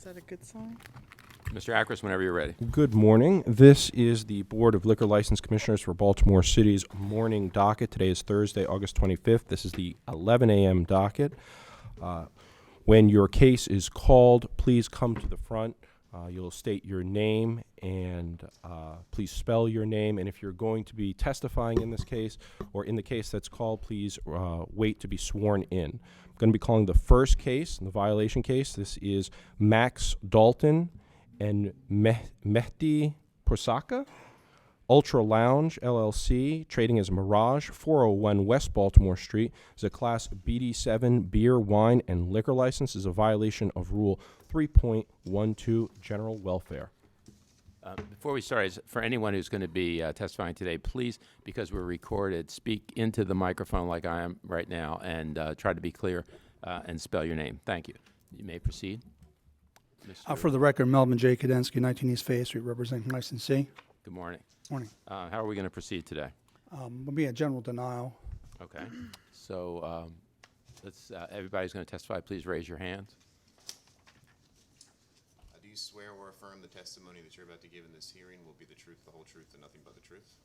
that a good sign? Mr. Akers, whenever you're ready. Good morning. This is the Board of Liquor License Commissioners for Baltimore City's morning docket. Today is Thursday, August 25th. This is the 11 a.m. docket. When your case is called, please come to the front. You'll state your name and please spell your name. And if you're going to be testifying in this case or in the case that's called, please wait to be sworn in. I'm going to be calling the first case, the violation case. This is Max Dalton and Mehdi Posaka, Ultra Lounge, LLC, trading as Mirage, 401 West Baltimore Street, is a Class BD7 beer, wine, and liquor license, is a violation of Rule 3.12, General Welfare. Before we start, for anyone who's going to be testifying today, please, because we're recorded, speak into the microphone like I am right now and try to be clear and spell your name. Thank you. You may proceed. For the record, Melvin J. Kadensky, 19 East Fayette Street, representing licensee. Good morning. Morning. How are we going to proceed today? Will be a general denial. Okay. So everybody's going to testify. Please raise your hands. Do you swear or affirm the testimony that you're about to give in this hearing will be the truth, the whole truth, and nothing but the truth?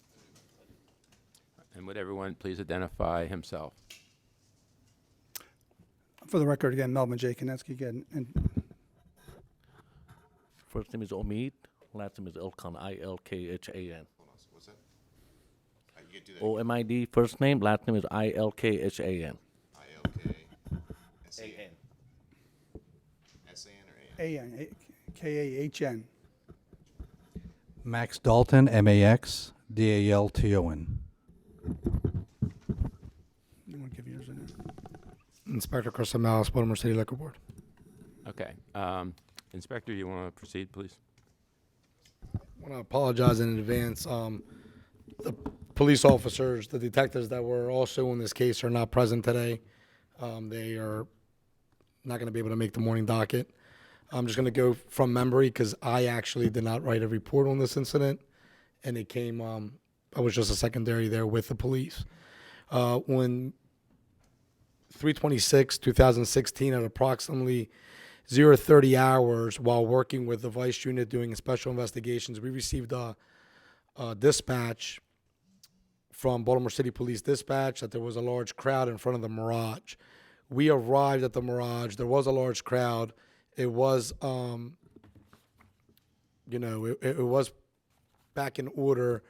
And would everyone please identify himself? For the record, again, Melvin J. Kadensky, again, and First name is Omid, last name is Ilkhan, I-L-K-H-A-N. Hold on, what's that? You can do that. O-M-I-D, first name, last name is I-L-K-H-A-N. I-L-K-S-A-N. S-A-N or A-N? A-N, K-A-H-N. Max Dalton, M-A-X-D-A-L-T-O-N. I'm going to give yours in there. Inspector Chris Amalis, Baltimore City Liquor Board. Okay. Inspector, you want to proceed, please? I want to apologize in advance. The police officers, the detectives that were also in this case are not present today. They are not going to be able to make the morning docket. I'm just going to go from memory because I actually did not write a report on this incident, and it came, I was just a secondary there with the police. When 3/26/2016 at approximately 0:30 hours while working with the Vice Unit doing special investigations, we received a dispatch from Baltimore City Police Dispatch that there was a large crowd in front of the Mirage. We arrived at the Mirage. There was a large crowd. It was, it was back in order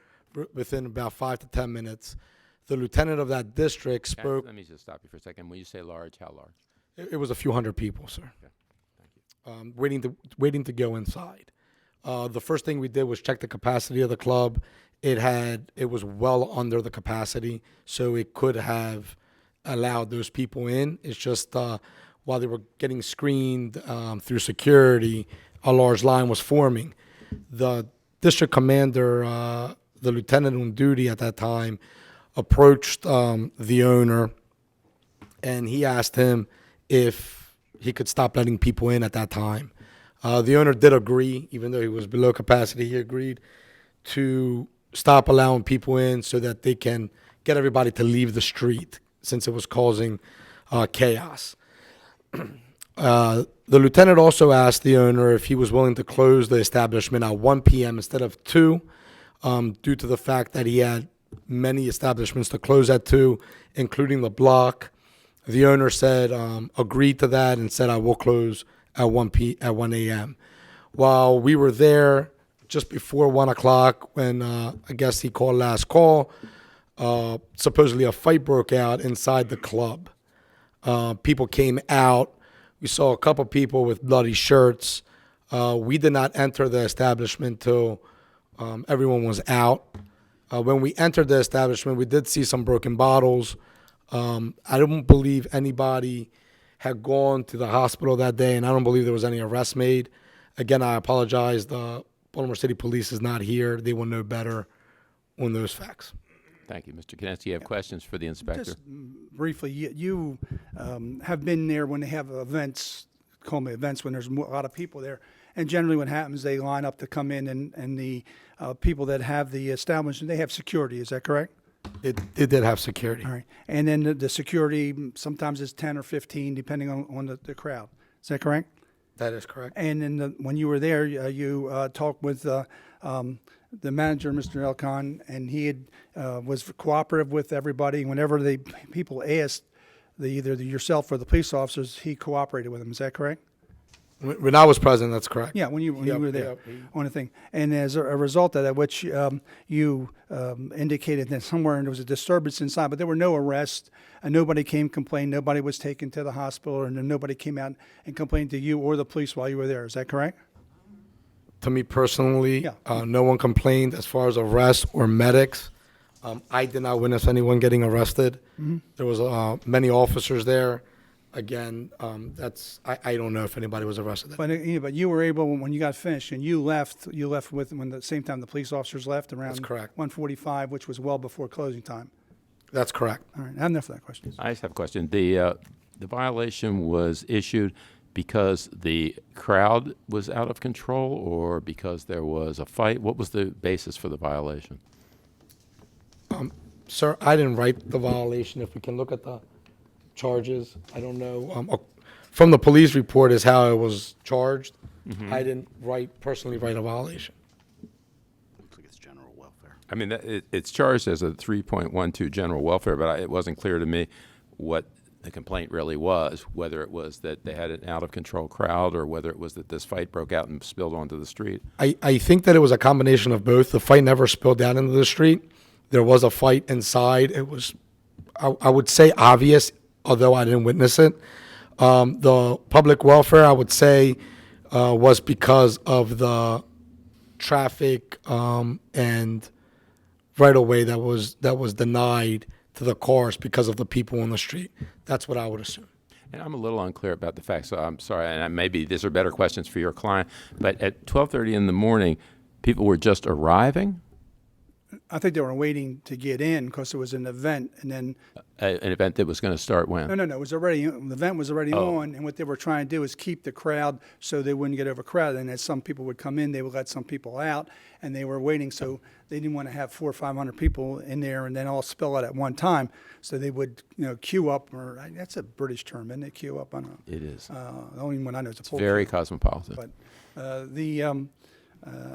within about 5 to 10 minutes. The lieutenant of that district spoke. Let me just stop you for a second. When you say large, how large? It was a few hundred people, sir. Okay. Thank you. Waiting to go inside. The first thing we did was check the capacity of the club. It was well under the capacity, so it could have allowed those people in. It's just while they were getting screened through security, a large line was forming. The district commander, the lieutenant on duty at that time, approached the owner, and he asked him if he could stop letting people in at that time. The owner did agree, even though he was below capacity. He agreed to stop allowing people in so that they can get everybody to leave the street since it was causing chaos. The lieutenant also asked the owner if he was willing to close the establishment at 1 p.m. instead of 2, due to the fact that he had many establishments to close at 2, including the block. The owner said, agreed to that and said, I will close at 1 a.m. While we were there just before 1 o'clock when I guess he called last call, supposedly a fight broke out inside the club. People came out. We saw a couple people with bloody shirts. We did not enter the establishment till everyone was out. When we entered the establishment, we did see some broken bottles. I don't believe anybody had gone to the hospital that day, and I don't believe there was any arrest made. Again, I apologize. The Baltimore City Police is not here. They will know better on those facts. Thank you. Mr. Kadensky, you have questions for the inspector? Just briefly, you have been there when they have events, call them events, when there's a lot of people there. And generally what happens, they line up to come in, and the people that have the establishment, they have security. Is that correct? It did have security. All right. And then the security sometimes is 10 or 15, depending on the crowd. Is that correct? That is correct. And when you were there, you talked with the manager, Mr. Elcon, and he was cooperative with everybody. Whenever the people asked, either yourself or the police officers, he cooperated with them. Is that correct? When I was present, that's correct. Yeah, when you Yep, were there yep. on the thing. And as a result of that, which you indicated that somewhere there was a disturbance inside, but there were no arrests, and nobody came complain, nobody was taken to the hospital, and nobody came out and complained to you or the police while you were there. Is that correct? To me personally, Yeah. no one complained as far as arrests or medics. I did not witness anyone getting arrested. There was many officers there. Again, I don't know if anybody was arrested. But you were able, when you got finished and you left with when the same time the police officers left around That's correct. 1:45, which was well before closing time. That's correct. All right, I have enough of that question. I just have a question. The violation was issued because the crowd was out of control or because there was a fight? What was the basis for the violation? Sir, I didn't write the violation. If we can look at the charges, I don't know. From the police report is how it was charged. I didn't personally write a violation. Looks like it's general welfare. I mean, it's charged as a 3.12 general welfare, but it wasn't clear to me what the complaint really was, whether it was that they had an out-of-control crowd or whether it was that this fight broke out and spilled onto the street. I think that it was a combination of both. The fight never spilled down into the street. There was a fight inside. It was, I would say, obvious, although I didn't witness it. The public welfare, I would say, was because of the traffic and right-of-way that was denied to the cars because of the people on the street. That's what I would assume. And I'm a little unclear about the facts, so I'm sorry, and maybe these are better questions for your client, but at 12:30 in the morning, people were just arriving? I think they were waiting to get in because it was an event, and then An event that was going to start when? no, it was already the event was already on, and what they were trying to do is keep the crowd so they wouldn't get overcrowded. And as some people would come in, they would let some people out, and they were waiting, so they didn't want to have 400 or 500 people in there and then all spill out at one time. So they would, queue up, or that's a British term, isn't it? Queue up. I don't know. It is. The only one I know is a It's poll very queue. cosmopolitan. But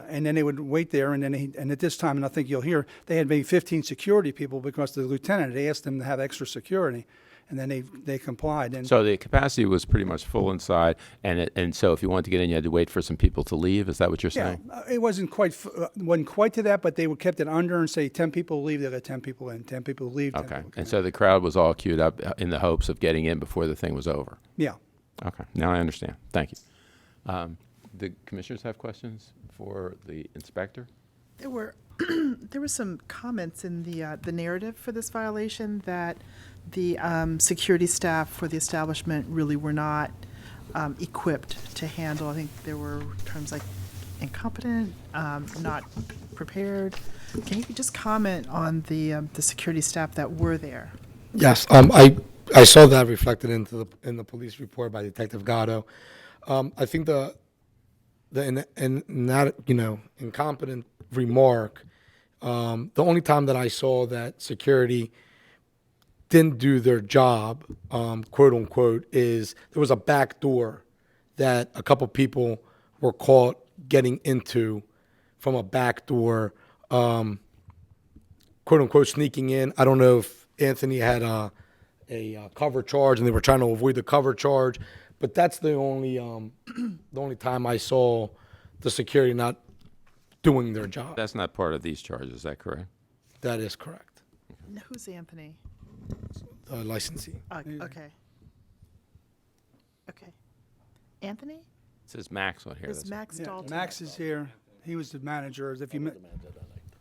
and then they would wait there, and then and at this time, and I think you'll hear, they had maybe 15 security people because the lieutenant had asked them to have extra security, and then they complied. And So the capacity was pretty much full inside, and so if you wanted to get in, you had to wait for some people to leave. Is that what you're yeah, saying? it wasn't quite to that, but they would kept it under and say 10 people leave, they let 10 people in, 10 people leave. 10 Okay. people come And in. so the crowd was all queued up in the hopes of getting in before the thing was over. Yeah. Okay. Now I understand. Thank you. The commissioners have questions for the inspector? There were some comments in the narrative for this violation that the security staff for the establishment really were not equipped to handle. I think there were terms like incompetent, not prepared. Can you just comment on the security staff that were there? Yes, I saw that reflected in the police report by Detective Gatto. I think in that incompetent remark, the only time that I saw that security didn't do their job, quote unquote, is there was a back door that a couple people were caught getting into from a back door, quote unquote, sneaking in. I don't know if Anthony had a cover charge and they were trying to avoid the cover charge, but that's the only time I saw the security not doing their job. That's not part of these charges, is that correct? That is correct. Who's Anthony? Licensee. Okay. Okay. Anthony? It says Max on here. Is That's- Max Yeah, Dalton? Max is here. He was the manager. If you met,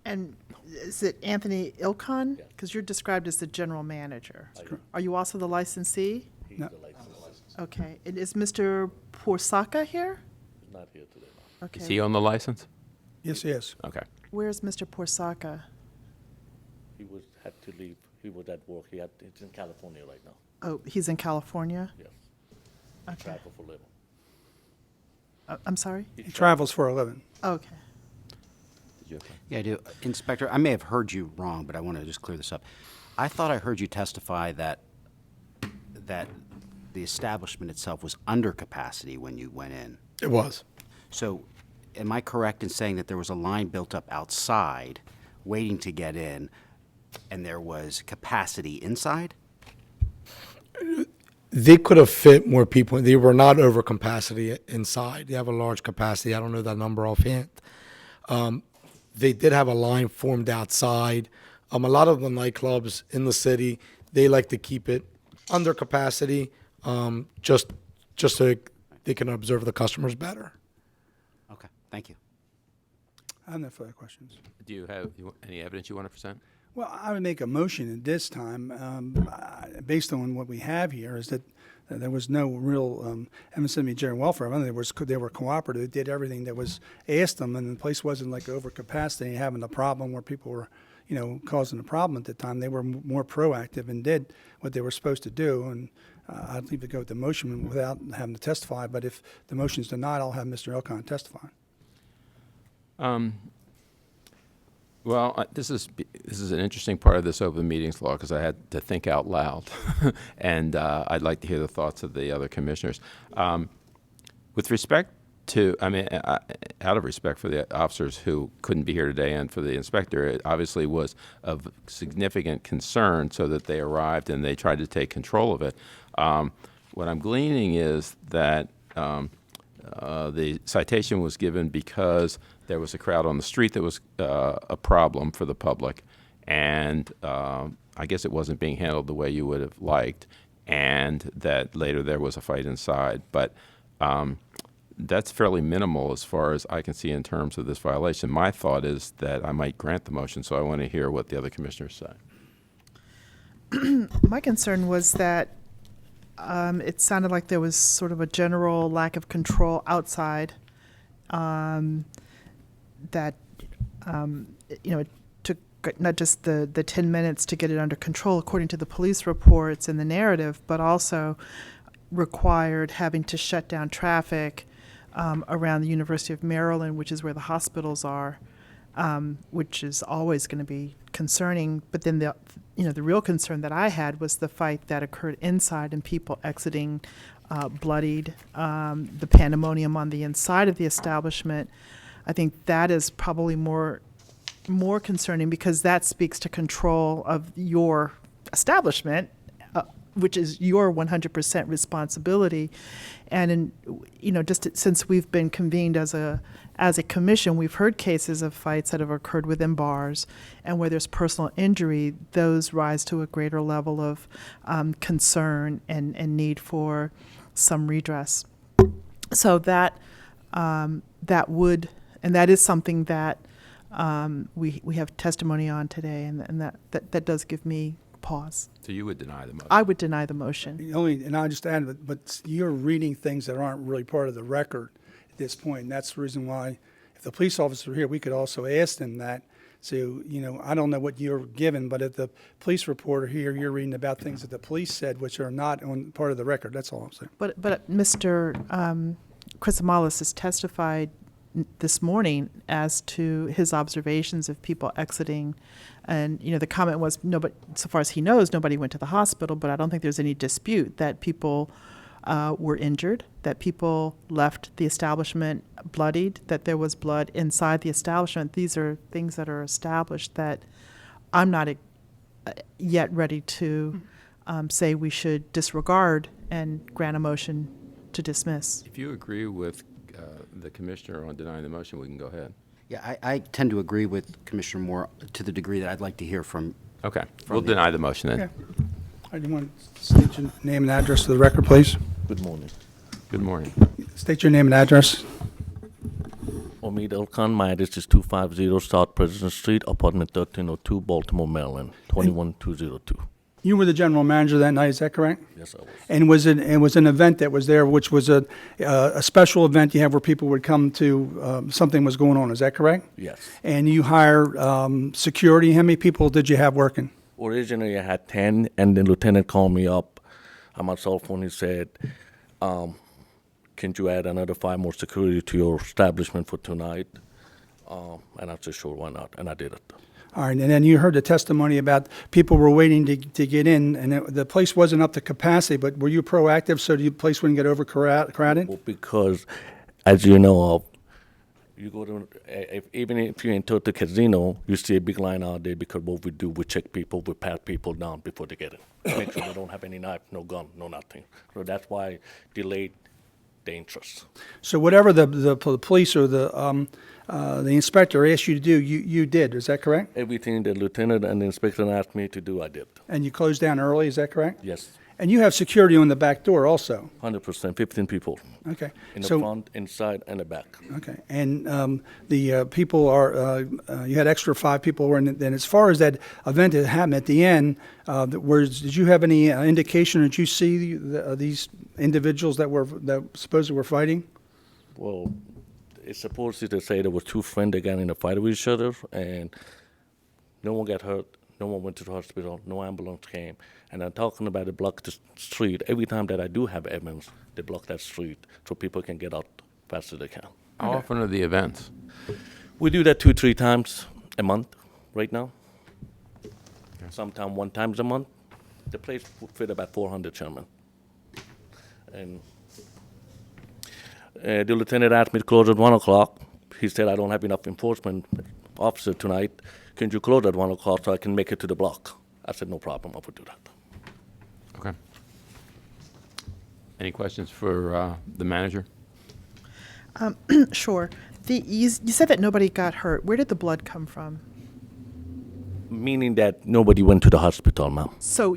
And is it Anthony Ilcon? Because you're described as the general manager. Are you also the licensee? No. Okay. And is Mr. Porsaka here? He's not here today. Okay. Is he on the license? yes, yes. Okay. Where's Mr. Porsaka? He had to leave. He was at work. He's in California right now. Oh, he's in California? Yes. Okay. Travel for a living. I'm sorry? He travels for a living. Okay. Did you have a- Yeah, I do. Inspector, I may have heard you wrong, but I want to just clear this up. I thought I heard you testify that the establishment itself was under capacity when you went in. It was. So am I correct in saying that there was a line built up outside waiting to get in, and there was capacity inside? They could have fit more people. They were not over capacity inside. They have a large capacity. I don't know that number offhand. They did have a line formed outside. A lot of the nightclubs in the city, they like to keep it under capacity, just so they can observe the customers better. Okay, thank you. I have no further questions. Do you have any evidence you want to present? Well, I would make a motion at this time, based on what we have here, is that there was no real MSME general welfare. I mean, they were cooperative. They did everything that was asked them, and the place wasn't like over capacity, having a problem where people were, causing a problem at the time. They were more proactive and did what they were supposed to do. And I'd leave to go with the motion without having to testify. But if the motion is denied, I'll have Mr. Elcon testify. Well, this is an interesting part of this open meetings law because I had to think out loud, and I'd like to hear the thoughts of the other commissioners. With respect to, out of respect for the officers who couldn't be here today and for the inspector, it obviously was of significant concern so that they arrived and they tried to take control of it. What I'm gleaning is that the citation was given because there was a crowd on the street that was a problem for the public, and I guess it wasn't being handled the way you would have liked, and that later there was a fight inside. But that's fairly minimal as far as I can see in terms of this violation. My thought is that I might grant the motion, so I want to hear what the other commissioners say. My concern was that it sounded like there was sort of a general lack of control outside. That it took not just the 10 minutes to get it under control, according to the police reports and the narrative, but also required having to shut down traffic around the University of Maryland, which is where the hospitals are, which is always going to be concerning. But then the real concern that I had was the fight that occurred inside and people exiting bloodied, the pandemonium on the inside of the establishment. I think that is probably more concerning because that speaks to control of your establishment, which is your 100% responsibility. And since we've been convened as a commission, we've heard cases of fights that have occurred within bars, and where there's personal injury, those rise to a greater level of concern and need for some redress. So that would. And that is something that we have testimony on today, and that does give me pause. So you would deny the motion? I would deny the motion. And I'll just add, but you're reading things that aren't really part of the record at this point, and that's the reason why, if the police officer were here, we could also ask them that. So, I don't know what you're given, but if the police reporter here, you're reading about things that the police said, which are not on part of the record. That's all I'm saying. But Mr. Chrysomalis has testified this morning as to his observations of people exiting, and the comment was nobody, so far as he knows, nobody went to the hospital, but I don't think there's any dispute that people were injured, that people left the establishment bloodied, that there was blood inside the establishment. These are things that are established that I'm not yet ready to say we should disregard and grant a motion to dismiss. If you agree with the commissioner on denying the motion, we can go ahead. Yeah, I tend to agree with Commissioner Moore to the degree that I'd like to hear from. Okay, we'll deny the motion then. Okay. I do want to state your name and address for the record, please. Good morning. Good morning. State your name and address. Omid Elkhan, my address is 250 South President Street, apartment 1302, Baltimore, Maryland, 21202. You were the general manager that night, is that correct? Yes, I was. And it was an event that was there, which was a special event you have where people would come to, something was going on, is that correct? Yes. And you hired security. How many people did you have working? Originally, I had 10, and the lieutenant called me up on my cell phone. He said, can you add another 5 more security to your establishment for tonight? And I said, sure, why not? And I did it. All right, and then you heard the testimony about people were waiting to get in, and the place wasn't up to capacity, but were you proactive so the place wouldn't get overcrowded? Well, because, as you know, you go to, even if you enter the casino, you see a big line out there because what we do, we check people, we pat people down before they get in. Make sure they don't have any knife, no gun, no nothing. So that's why delayed the interest. So whatever the police or the inspector asked you to do, you did, is that correct? Everything the lieutenant and the inspector asked me to do, I did. And you closed down early, is that correct? Yes, And you have security on the back door also? 100%, 15 people Okay. in the So- front, inside, and the back. Okay, and the people are, you had extra 5 people, were and as far as that event that happened at the end, did you have any indication, did you see these individuals that supposedly were fighting? Well, it's supposed to say there were 2 friends that got in a fight with each other, and no one got hurt. No one went to the hospital. No ambulance came. And I'm talking about they block the street. Every time that I do have evidence, they block that street so people can get out fast as they can. How often are the events? We do that 2-3 times a month right now. Sometimes 1 time a month. The place would fit about 400 chairmen. And the lieutenant asked me to close at 1 o'clock. He said, I don't have enough enforcement officer tonight. Can you close at 1 o'clock so I can make it to the block? I said, no problem, I will do that. Okay. Any questions for the manager? Sure. You said that nobody got hurt. Where did the blood come from? Meaning that nobody went to the hospital, ma'am. So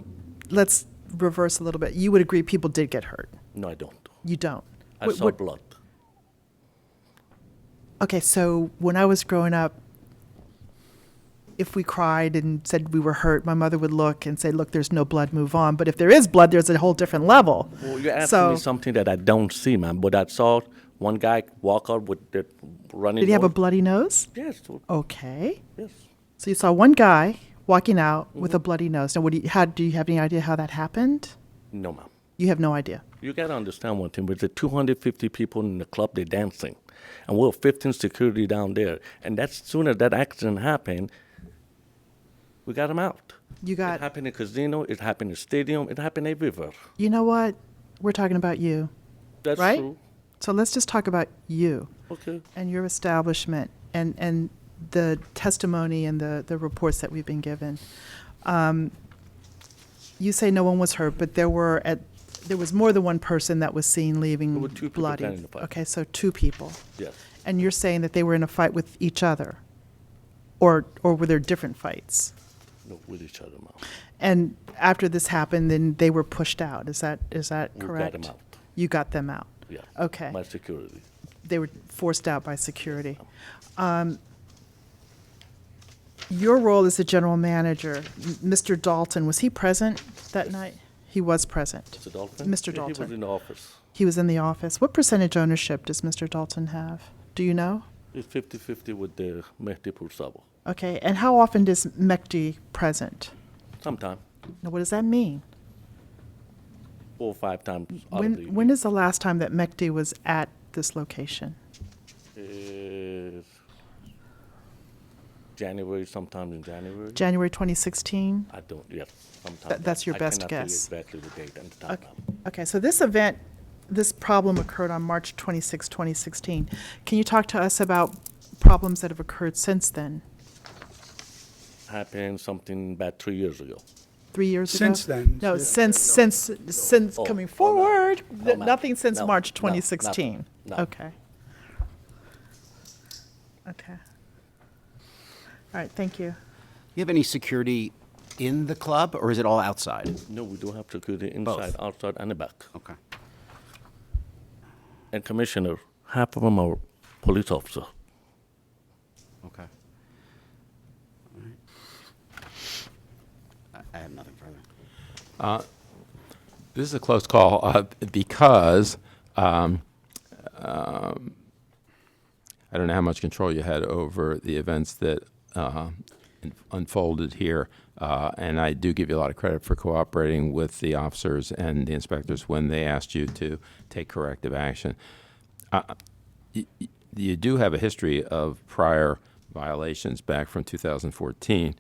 let's reverse a little bit. You would agree people did get hurt. No, I don't. You don't. I saw blood. Okay, so when I was growing up, if we cried and said we were hurt, my mother would look and say, look, there's no blood, move on. But if there is blood, there's a whole different level. Well, you're asking me something that I don't see, ma'am. But I saw one guy walk out with the running Did he have a nose. bloody nose? Yes, Okay. yes. So you saw one guy walking out with a bloody nose. Now, do you have any idea how that happened? No, ma'am. You have no idea. You got to understand one thing. With the 250 people in the club, they're dancing. And we're 15 security down there. And that's soon as that accident happened, we got them out. You got, It happened in casino. It happened in stadium. It happened everywhere. you know what? We're talking about you, That's right? true. So let's just talk about you Okay. and your establishment and the testimony and the reports that we've been given. You say no one was hurt, but there was more than one person that was seen leaving There were 2 people bloody. got in the fight. Okay, so 2 people. Yes. And you're saying that they were in a fight with each other? Or were there different fights? No, with each other, ma'am. And after this happened, then they were pushed out. Is that We correct? got them out. You got them out. Yeah. Okay. My security. They were forced out by security. Your role as the general manager, Mr. Dalton, was he present that night? He was present. Mr. Dalton? Mr. Yeah, he Dalton. was in the office. He was in the office. What percentage ownership does Mr. Dalton have? Do you know? It's 50-50 with the Mehdi Pursabo. Okay, and how often is Mehdi present? Sometime. Now, what does that mean? 4 or 5 times out of the When is the last time that Mehdi was at this location? is January, sometime in January. January 2016? I don't, yes, sometime. That's your best I cannot guess. tell you exactly the date and the time. Okay. ma'am. Okay, so this problem occurred on March 26, 2016. Can you talk to us about problems that have occurred since then? Happened something about 3 years ago. 3 years ago? Since then? No, Yeah. since Oh, coming oh, no. forward, No, ma'am. nothing since No, March no, 2016? nothing. No. Okay. Okay. All right, thank you. You have any security in the club, or is it all outside? No, we do have security inside, Both. outside, and the back. Okay. And Commissioner, half of them are police officers. Okay. All right. I have nothing further. This is a close call because I don't know how much control you had over the events that unfolded here, and I do give you a lot of credit for cooperating with the officers and the inspectors when they asked you to take corrective action. You do have a history of prior violations back from 2014,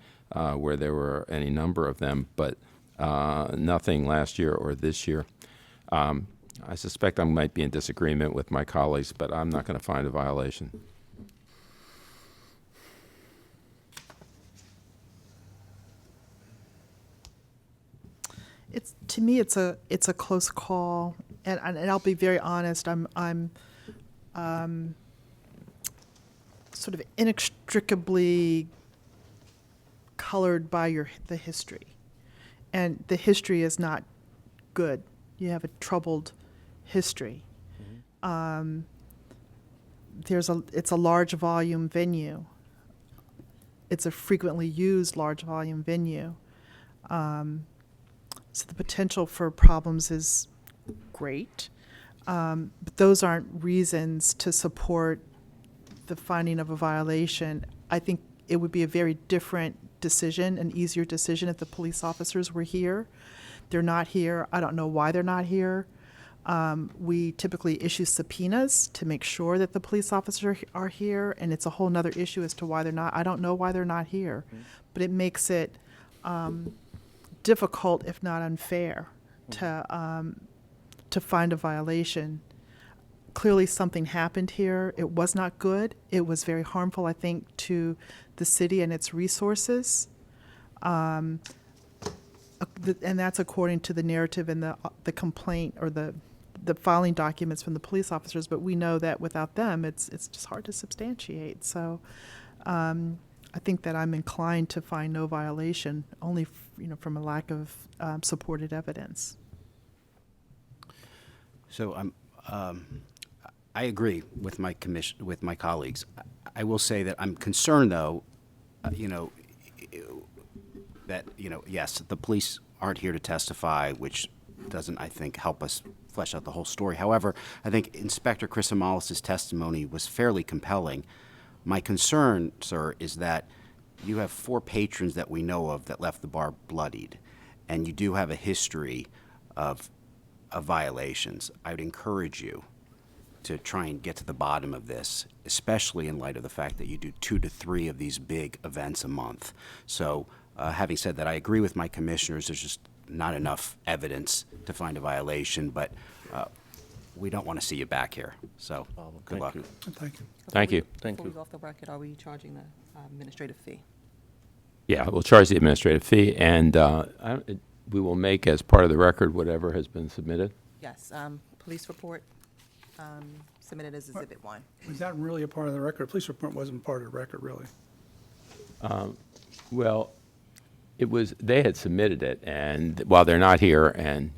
where there were any number of them, but nothing last year or this year. I suspect I might be in disagreement with my colleagues, but I'm not going to find a violation. To me, it's a close call, and I'll be very honest. I'm sort of inextricably colored by the history, and the history is not good. You have a troubled history. It's a large volume venue. It's a frequently used large volume venue. So the potential for problems is great, but those aren't reasons to support the finding of a violation. I think it would be a very different decision, an easier decision if the police officers were here. They're not here. I don't know why they're not here. We typically issue subpoenas to make sure that the police officers are here, and it's a whole nother issue as to why they're not. I don't know why they're not here, but it makes it difficult, if not unfair, to find a violation. Clearly something happened here. It was not good. It was very harmful, I think, to the city and its resources. And that's according to the narrative and the complaint or the filing documents from the police officers. But we know that without them, it's just hard to substantiate. So I think that I'm inclined to find no violation, only from a lack of supported evidence. So I agree with my colleagues. I will say that I'm concerned, though, that yes, the police aren't here to testify, which doesn't, I think, help us flesh out the whole story. However, I think Inspector Chrysomalis' testimony was fairly compelling. My concern, sir, is that you have 4 patrons that we know of that left the bar bloodied, and you do have a history of violations. I would encourage you to try and get to the bottom of this, especially in light of the fact that you do 2 to 3 of these big events a month. So having said that, I agree with my commissioners. There's just not enough evidence to find a violation, but we don't want to see you back here. So good luck. Thank you. Thank you. Thank Before we you. go off the record, are we charging the administrative fee? Yeah, we'll charge the administrative fee, and we will make as part of the record whatever has been submitted. Yes, police report submitted as Exhibit 1. Was that really a part of the record? Police report wasn't part of the record, really. Well, they had submitted it, and while they're not here, and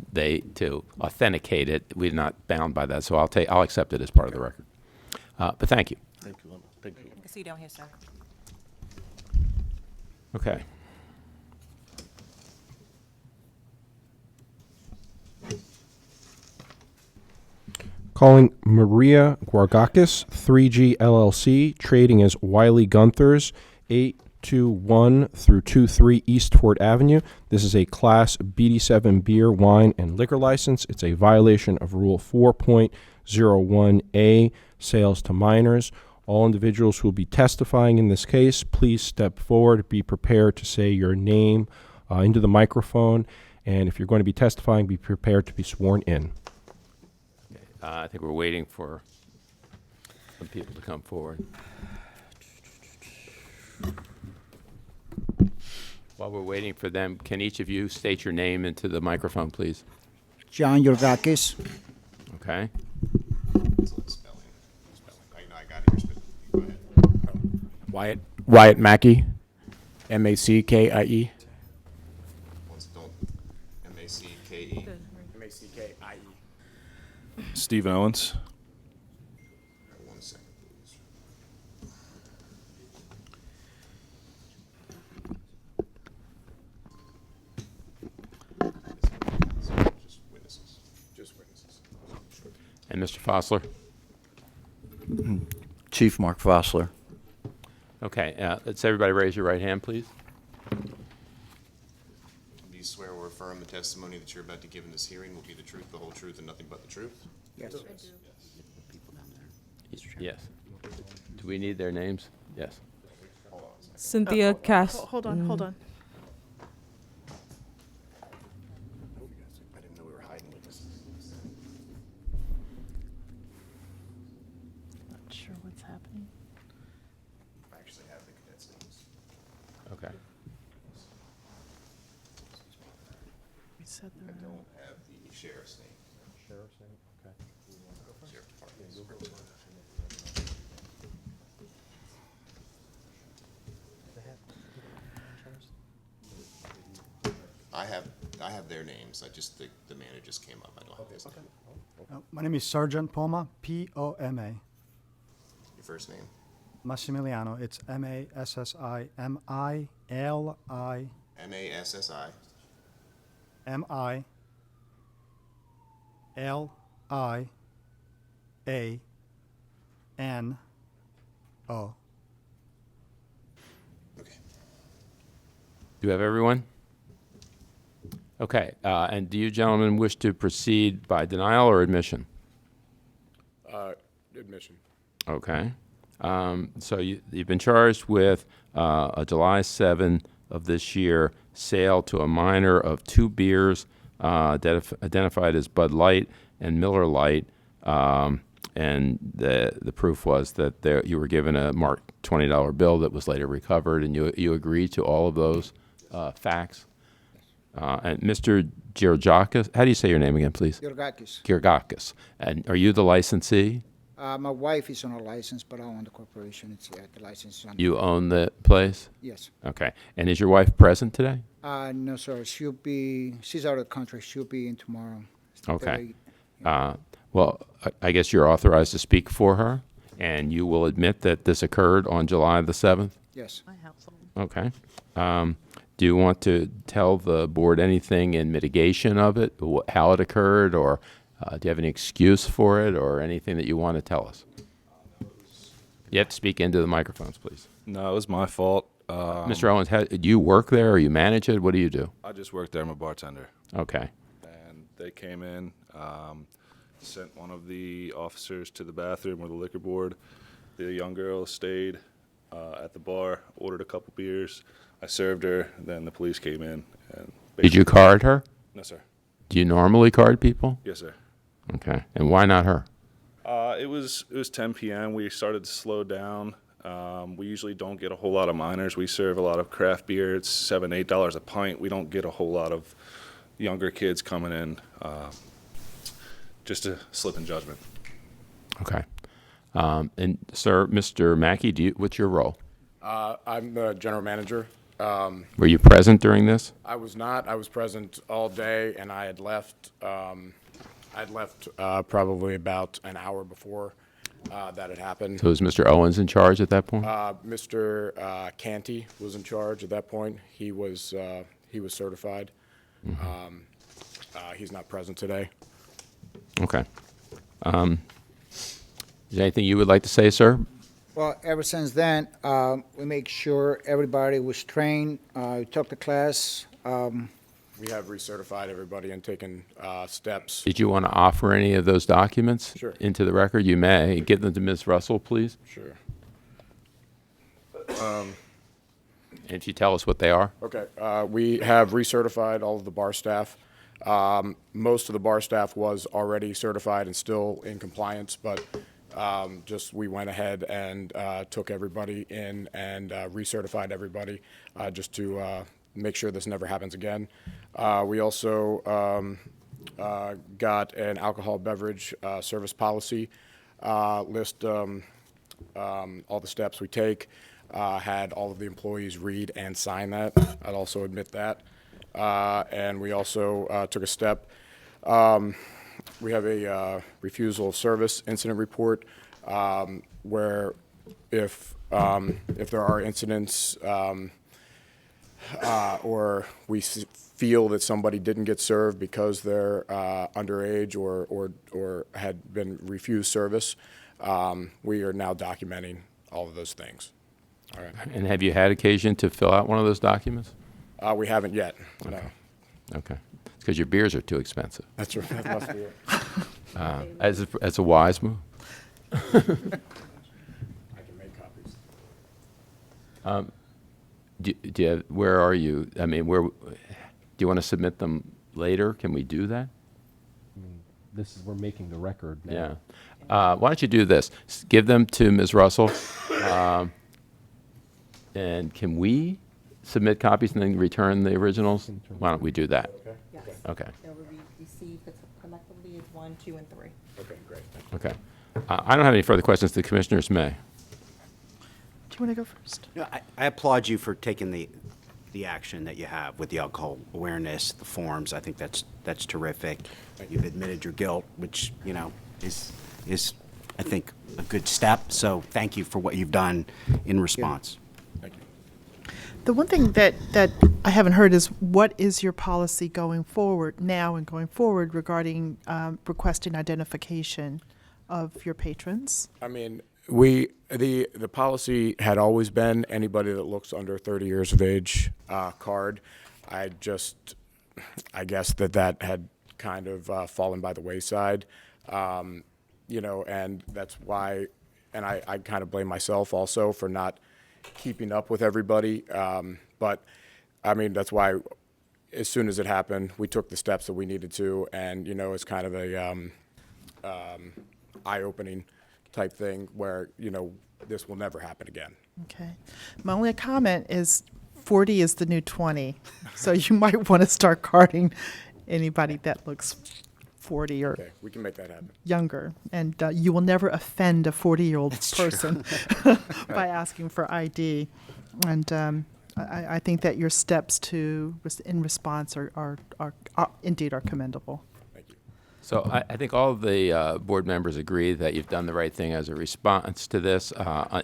to authenticate it, we're not bound by that, so I'll accept it as part of the record. But thank you. Thank you, Anna. Thank you. I can see you down here, sir. Okay. Calling Maria Guargakis, 3G LLC, trading as Wiley Gunthers, 821 through 23 Eastport Avenue. This is a Class BD7 beer, wine, and liquor license. It's a violation of Rule 4.01A, sales to minors. All individuals who will be testifying in this case, please step forward. Be prepared to say your name into the microphone. And if you're going to be testifying, be prepared to be sworn in. I think we're waiting for some people to come forward. While we're waiting for them, can each of you state your name into the microphone, please? John Yorgakis. Okay. Spelling. I got it here. Go ahead. Wyatt Mackey, M-A-C-K-I-E. Once don't M-A-C-K-E. M-A-C-K-I-E. Steve Owens. All right, 1 second, please. Just witnesses. Just witnesses. And Mr. Fossler? Chief Mark Fossler. Okay. Let's everybody raise your right hand, please. Do you swear or affirm the testimony that you're about to give in this hearing will be the truth, the whole truth, and nothing but the truth? Yes. Yes. Do we need their names? Yes. Cynthia Cass. Hold on, hold on. I didn't know we were hiding with this. Not sure what's happening. I actually have the cadets' names. Okay. We said I don't have the sheriff's name. Sheriff's name, okay. Sheriff Department. I have their names. The manager just came up. I don't have his name. My name is Sergeant Poma, Poma. Your first name? Massimiliano, it's Massimi. MASSI. Miliano. Okay. Do you have everyone? Okay, and do you gentlemen wish to proceed by denial or admission? Admission. Okay. So you've been charged with a July 7 of this year sale to a minor of 2 beers identified as Bud Light and Miller Light, and the proof was that you were given a marked $20 bill that was later recovered, and you agreed to all of those facts. And Mr. Georgakis, how do you say your name again, please? Georgakis. Georgakis. And are you the licensee? My wife is on a license, but I own the corporation. It's the license is on. You own the place? Yes. Okay. And is your wife present today? No, sir. She's out of the country. She'll be in tomorrow. Okay. Well, I guess you're authorized to speak for her, and you will admit that this occurred on July the 7th? Yes. My household. Okay. Do you want to tell the board anything in mitigation of it, how it occurred, or do you have any excuse for it, or anything that you want to tell us? You have to speak into the microphones, please. No, it was my fault. Mr. Owens, do you work there, or you manage it? What do you do? I just worked there. I'm a bartender. Okay. And they came in, sent one of the officers to the bathroom or the liquor board. The young girl stayed at the bar, ordered a couple beers. I served her, then the police came in. And Did you card her? No, sir. Do you normally card people? Yes, sir. Okay. And why not her? It was 10 p.m. We started to slow down. We usually don't get a whole lot of minors. We serve a lot of craft beer. It's $7, $8 a pint. We don't get a whole lot of younger kids coming in. Just a slip in judgment. Okay. And sir, Mr. Mackey, what's your role? I'm the general manager. Were you present during this? I was not. I was present all day, and I had left. Probably about an hour before that had happened. So was Mr. Owens in charge at that point? Mr. Canty was in charge at that point. He was certified. Mm-hmm. He's not present today. Okay. Is there anything you would like to say, sir? Well, ever since then, we make sure everybody was trained. We took the class. We have recertified everybody and taken steps. Did you want to offer any of those documents Sure. into the record? You may. Give them to Ms. Russell, please. Sure. And if you tell us what they are. Okay. We have recertified all of the bar staff. Most of the bar staff was already certified and still in compliance, but just we went ahead and took everybody in and recertified everybody just to make sure this never happens again. We also got an alcohol beverage service policy list, all the steps we take, had all of the employees read and sign that. I'd also admit that. And we also took a step. We have a refusal of service incident report where if there are incidents or we feel that somebody didn't get served because they're underage or had been refused service, we are now documenting all of those things. All right. And have you had occasion to fill out one of those documents? We haven't yet. Okay. No. Okay. It's because your beers are too expensive. That's right. That must be it. As a wise move. I can make copies. do you have, where are you? I mean, do you want to submit them later? Can we do that? We're making the record now. Yeah. Why don't you do this? Give them to Ms. Russell. And can we submit copies and then return the originals? Why don't we do that? Yes. Okay. They will be received collectively as 1, 2, and 3. Okay, great. Okay. I don't have any further questions. The commissioners may. Do you want to go first? No, I applaud you for taking the action that you have with the alcohol awareness, the forms. I think that's terrific. You've admitted your guilt, which, you know, is I think a good step. So thank you for what you've done in response. Thank you. The one thing that I haven't heard is what is your policy going forward now and going forward regarding requesting identification of your patrons? I mean, the policy had always been anybody that looks under 30 years of age card. I guess that had kind of fallen by the wayside, you know, and that's why, and I kind of blame myself also for not keeping up with everybody. But I mean, that's why as soon as it happened, we took the steps that we needed to, and you know, it's kind of a eye-opening type thing where, you know, this will never happen again. Okay. My only comment is 40 is the new 20. So you might want to start carding anybody that looks 40 or Okay, we can make that happen. younger. And you will never offend a 40-year-old That's true. person by asking for ID. And I think that your steps in response are indeed commendable. Thank you. So I think all of the board members agree that you've done the right thing as a response to this.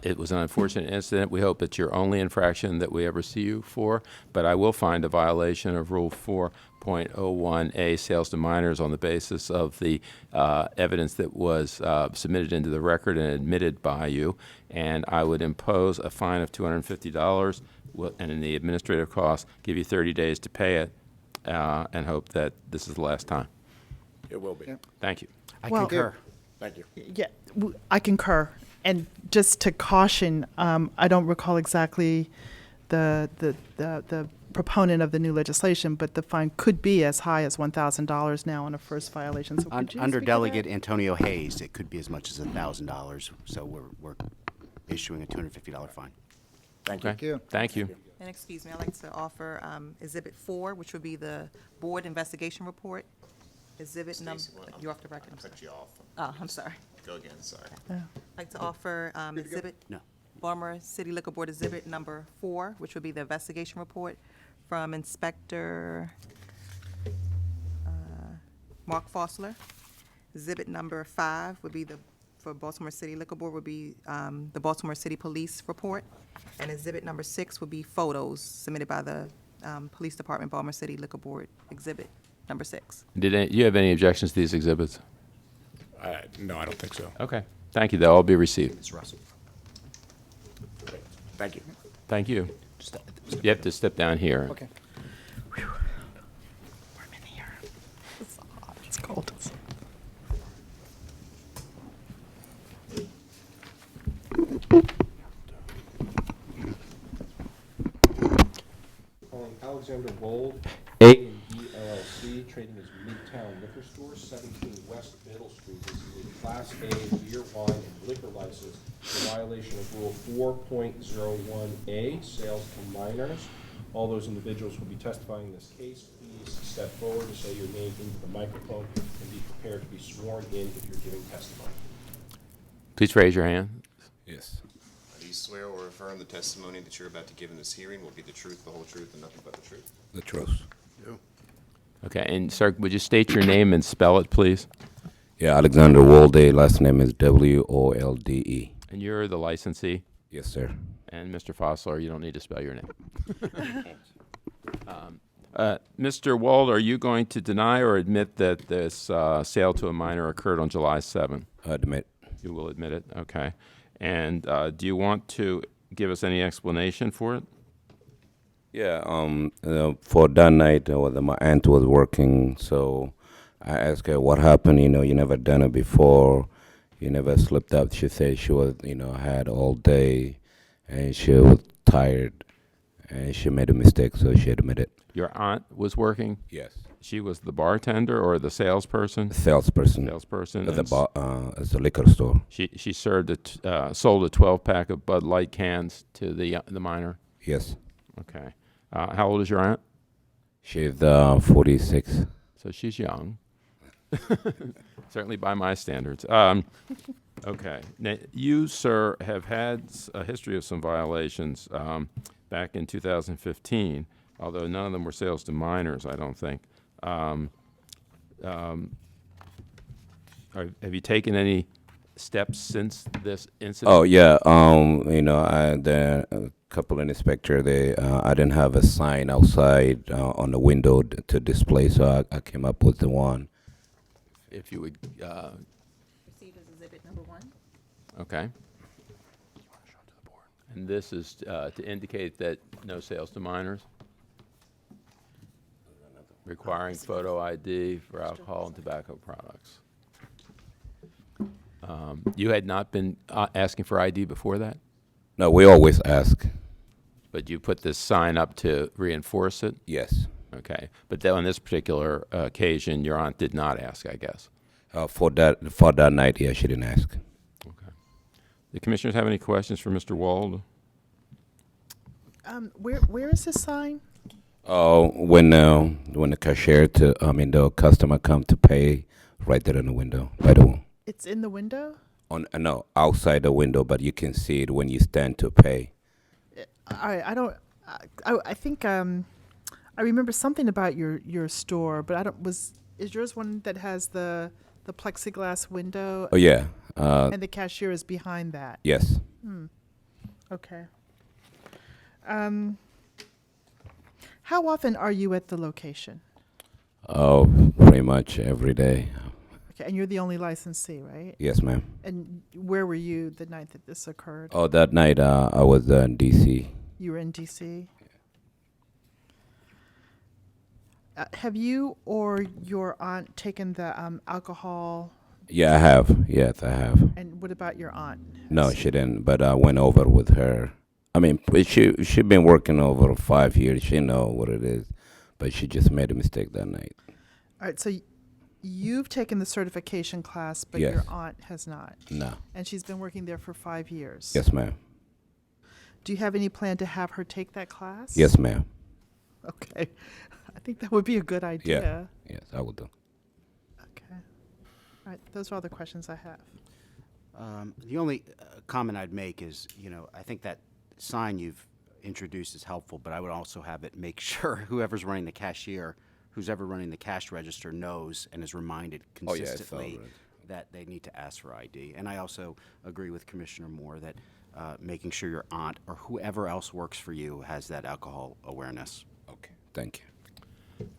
It was an unfortunate incident. We hope it's your only infraction that we ever see you for, but I will find a violation of Rule 4.01A, sales to minors, on the basis of the evidence that was submitted into the record and admitted by you, and I would impose a fine of $250, and in the administrative costs, give you 30 days to pay it, and hope that this is the last time. It will be. Thank you. I Well- concur. Thank you. Yeah, I concur. And just to caution, I don't recall exactly the proponent of the new legislation, but the fine could be as high as $1,000 now on a first violation. So could you Under speak to that? Delegate Antonio Hayes, it could be as much as $1,000. So we're issuing a $250 fine. Thank you. Okay. you. Thank you. And excuse me, I'd like to offer Exhibit 4, which would be the board investigation report. Exhibit number, Stacy, well, you're off the record, I'm I sorry. cut you off. Oh, I'm sorry. Go again, sorry. I'd like to offer Exhibit, No. Baltimore City Liquor Board Exhibit number 4, which would be the investigation report from Inspector Mark Fossler. Exhibit number 5 would be for Baltimore City Liquor Board would be the Baltimore City Police Report. And exhibit number 6 would be photos submitted by the Police Department, Baltimore City Liquor Board, exhibit number 6. Did you have any objections to these exhibits? No, I don't think so. Okay. Thank you. They'll all be received. Ms. Russell. Thank you. Thank you. You have to step down here. Okay. Warm in here. It's hot. It's cold. Calling Alexander Wold, A&D LLC, trading as Midtown Liquor Store, 17 West Middle Street. This is a Class A beer, wine, and liquor license in violation of Rule 4.01A, sales to minors. All those individuals will be testifying in this case. Please step forward and say your name into the microphone and be prepared to be sworn in if you're giving testimony. Please raise your hand. Yes. Do you swear or affirm the testimony that you're about to give in this hearing will be the truth, the whole truth, and nothing but the truth? The truth. Okay. And, sir, would you state your name and spell it, please? Yeah, Alexander Wolde, last name is Wolde. And you're the licensee? Yes, sir. And Mr. Fossler, you don't need to spell your name. Mr. Wald, are you going to deny or admit that this sale to a minor occurred on July 7? Admit. You will admit it? Okay. And do you want to give us any explanation for it? Yeah, for that night, my aunt was working, so I asked her what happened. You never done it before. You never slipped up. She said she was, had all day, and she was tired. and she made a mistake, so she admitted. Your aunt was working? Yes. She was the bartender or the salesperson? Salesperson. Salesperson. At the and bar, at the liquor store. She sold a 12-pack of Bud Light cans to the minor? Yes. Okay. How old is your aunt? She's 46. So she's young. Certainly by my standards. Okay. Now, you, sir, have had a history of some violations back in 2015, although none of them were sales to minors, I don't think. Have you taken any steps since this incident? Oh yeah, the couple of inspector, I didn't have a sign outside on the window to display, so I came up with the one. If you would, Received as exhibit number 1. okay. And this is to indicate that no sales to minors? Requiring photo ID for alcohol and tobacco products. You had not been asking for ID before that? No, we always ask. But you put this sign up to reinforce it? Yes. Okay. But then on this particular occasion, your aunt did not ask, I guess. For that night, yeah, she didn't ask. Okay. The commissioners have any questions for Mr. Wald? Where is this sign? Oh, when the cashier the customer come to pay, right there in the window, by the wall. It's in the window? No, outside the window, but you can see it when you stand to pay. I don't. I think I remember something about your store, but I don't. Is yours one that has the plexiglass window? Oh yeah. And the cashier is behind that. Yes. Okay. How often are you at the location? Oh, pretty much every day. Okay, and you're the only licensee, right? Yes, ma'am. And where were you the night that this occurred? Oh, that night I was in D.C. You were in D.C.? Have you or your aunt taken the alcohol? Yeah, I have. Yes, I have. And what about your aunt? No, she didn't. But I went over with her. I mean, she been working over 5 years. She know what it is, but she just made a mistake that night. All right, so you've taken the certification class, but Yes. your aunt has not. No. And she's been working there for 5 years. Yes, ma'am. Do you have any plan to have her take that class? Yes, ma'am. Okay. I think that would be a good idea. Yeah. Yes, I will do. Okay. All right, those are all the questions I have. The only comment I'd make is, I think that sign you've introduced is helpful, but I would also have it make sure whoever's running the cashier, who's ever running the cash register knows and is reminded Oh, yeah, it's consistently already. that they need to ask for ID. And I also agree with Commissioner Moore that making sure your aunt or whoever else works for you has that alcohol awareness. Okay, thank you.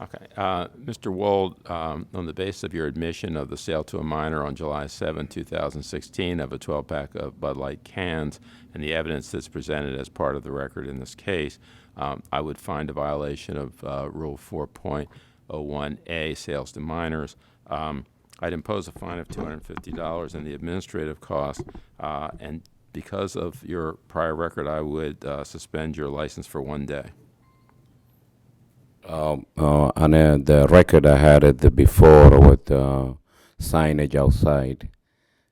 Okay. Mr. Wold, on the basis of your admission of the sale to a minor on July 7, 2016 of a 12-pack of Bud Light cans and the evidence that's presented as part of the record in this case, I would find a violation of Rule 4.01A, sales to minors. I'd impose a fine of $250 and the administrative cost, and because of your prior record, I would suspend your license for 1 day. On the record, I had it before with signage outside,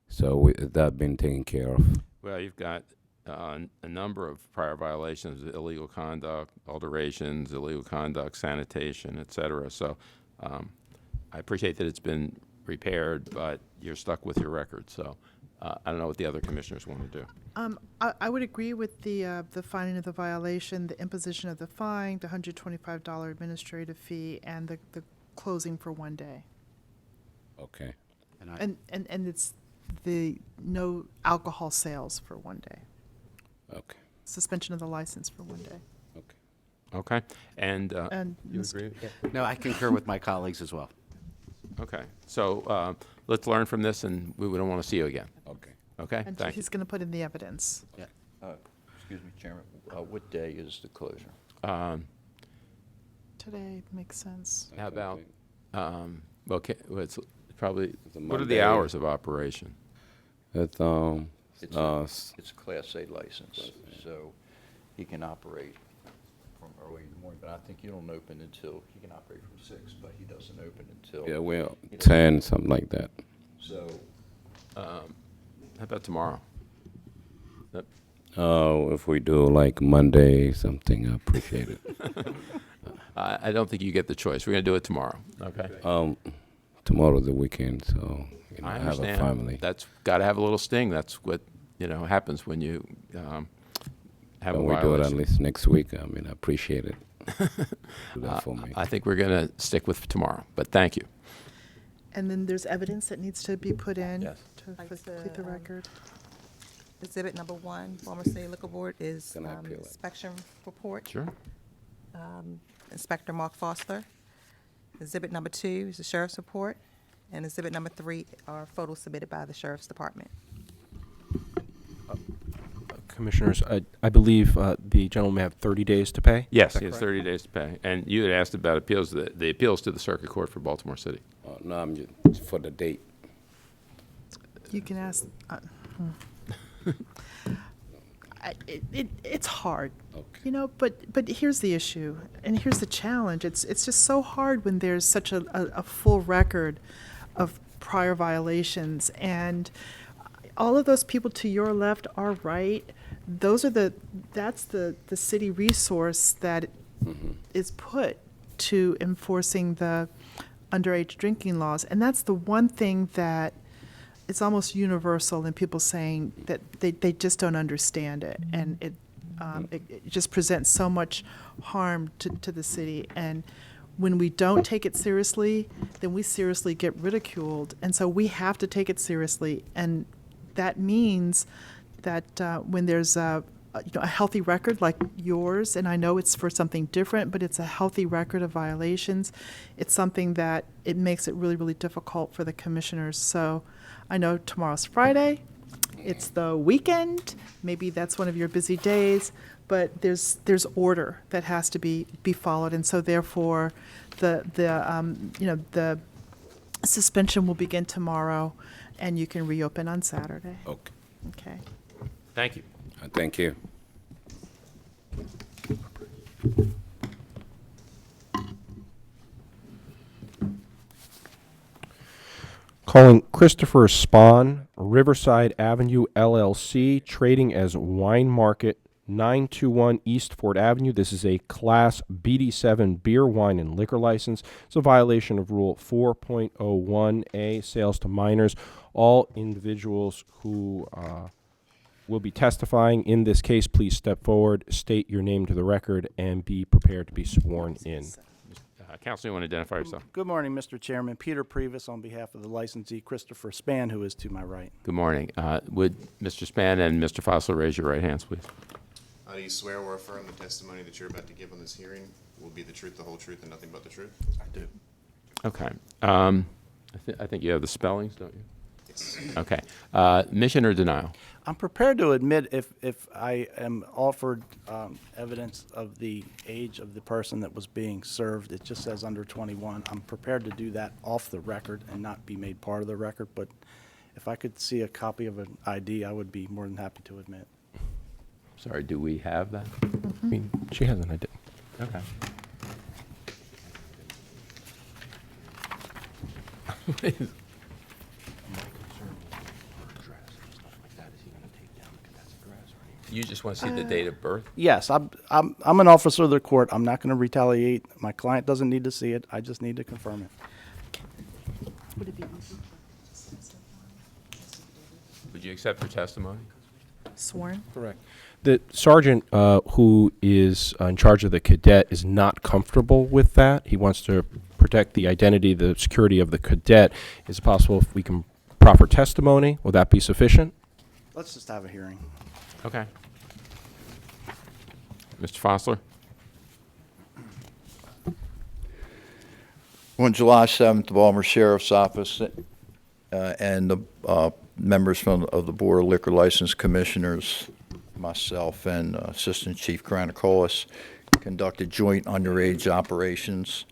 so that been taken care of. Well, you've got a number of prior violations, illegal conduct, alterations, illegal conduct, sanitation, et cetera. So I appreciate that it's been repaired, but you're stuck with your record. So I don't know what the other commissioners want to do. I would agree with the finding of the violation, the imposition of the fine, the $125 administrative fee, and the closing for 1 day. Okay. And it's the no alcohol sales for 1 day. Okay. Suspension of the license for 1 day. Okay. And And you Mr. agree? No, I concur with my colleagues as well. Okay. So let's learn from this, and we don't want to see you again. Okay. Okay? And Thank you. he's going to put in the evidence. Excuse me, Chairman, what day is the closure? Today makes sense. How about, it's probably, It's a what are the Monday. hours of operation? It's It's a Class A license, so he can operate from early in the morning, but I think you don't open until, you can operate from 6, but he doesn't open until. Yeah, well, he doesn't- 10, something like that. So, How about tomorrow? If we do like Monday something, I appreciate it. I don't think you get the choice. We're going to do it tomorrow, okay? Tomorrow's the weekend, so you know, I I have a understand. family. That's got to have a little sting. That's what, happens when you have a Can we do it at violation. least next week? I mean, I appreciate it. Do that for me. I think we're going to stick with tomorrow, but thank you. And then there's evidence that needs to be put in Yes. to Like complete the the, record. Exhibit number 1, Baltimore City Liquor Board, is Can I appeal it? inspection report. Sure. Inspector Mark Fossler. Exhibit number 2 is the sheriff's report. And exhibit number 3 are photos submitted by the sheriff's department. Commissioners, I believe the gentleman may have 30 days to pay? Yes, Is that he has correct? 30 days to pay. And you had asked about appeals, the appeals to the Circuit Court for Baltimore City. No, I'm just for the date. You can ask. It's hard, Okay. but here's the issue, and here's the challenge. It's just so hard when there's such a full record of prior violations, and all of those people to your left are right. That's the city resource that is put to enforcing the underage drinking laws, and that's the one thing that it's almost universal in people saying that they just don't understand it, and it just presents so much harm to the city. And when we don't take it seriously, then we seriously get ridiculed, and so we have to take it seriously. And that means that when there's a healthy record like yours, and I know it's for something different, but it's a healthy record of violations, it's something that it makes it really, really difficult for the commissioners. So I know tomorrow's Friday, it's the weekend, maybe that's one of your busy days, but there's order that has to be followed, and so therefore the suspension will begin tomorrow, and you can reopen on Saturday. Okay. Okay. Thank you. Thank you. Calling Christopher Spahn, Riverside Avenue LLC, trading as Wine Market, 921 East Fort Avenue. This is a Class BD7 beer, wine, and liquor license. It's a violation of Rule 4.01A, sales to minors. All individuals who will be testifying in this case, please step forward, state your name to the record, and be prepared to be sworn in. Counsel, you want to identify yourself? Good morning, Mr. Chairman. Peter Previs on behalf of the licensee Christopher Span, who is to my right. Good morning. Would Mr. Span and Mr. Fossil raise your right hands, please? Do you swear or affirm the testimony that you're about to give on this hearing will be the truth, the whole truth, and nothing but the truth? I do. Okay. I think you have the spellings, don't you? Yes. Okay. Mission or denial? I'm prepared to admit if I am offered evidence of the age of the person that was being served. It just says under 21. I'm prepared to do that off the record and not be made part of the record, but if I could see a copy of an ID, I would be more than happy to admit. Sorry, do we have that? I mean, she has an idea. Okay. You just want to see the date of birth? Yes, I'm an officer of the court. I'm not going to retaliate. My client doesn't need to see it. I just need to confirm it. Would it be easy? Would you accept her testimony? Sworn? Correct. The sergeant who is in charge of the cadet is not comfortable with that. He wants to protect the identity, the security of the cadet. Is it possible if we can proffer testimony? Will that be sufficient? Let's just have a hearing. Okay. Mr. Fosler? on July 7th, the Baltimore Sheriff's Office and the members of the Board of Liquor License Commissioners, myself and Assistant Chief Granicolis, conducted joint underage operations.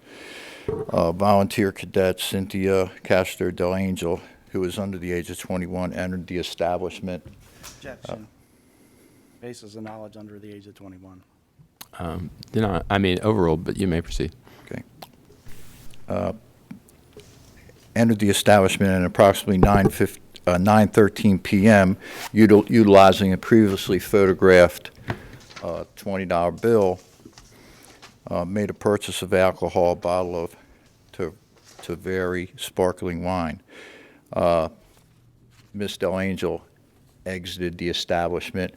Volunteer cadet Cynthia Castro Del Angel, who is under the age of 21, entered the establishment. Objection. Basis of knowledge under the age of 21. Overruled, but you may proceed. Okay. Entered the establishment at approximately 9:13 p.m., utilizing a previously photographed $20 bill, made a purchase of alcohol, a bottle of Taveri sparkling wine. Ms. Del exited the establishment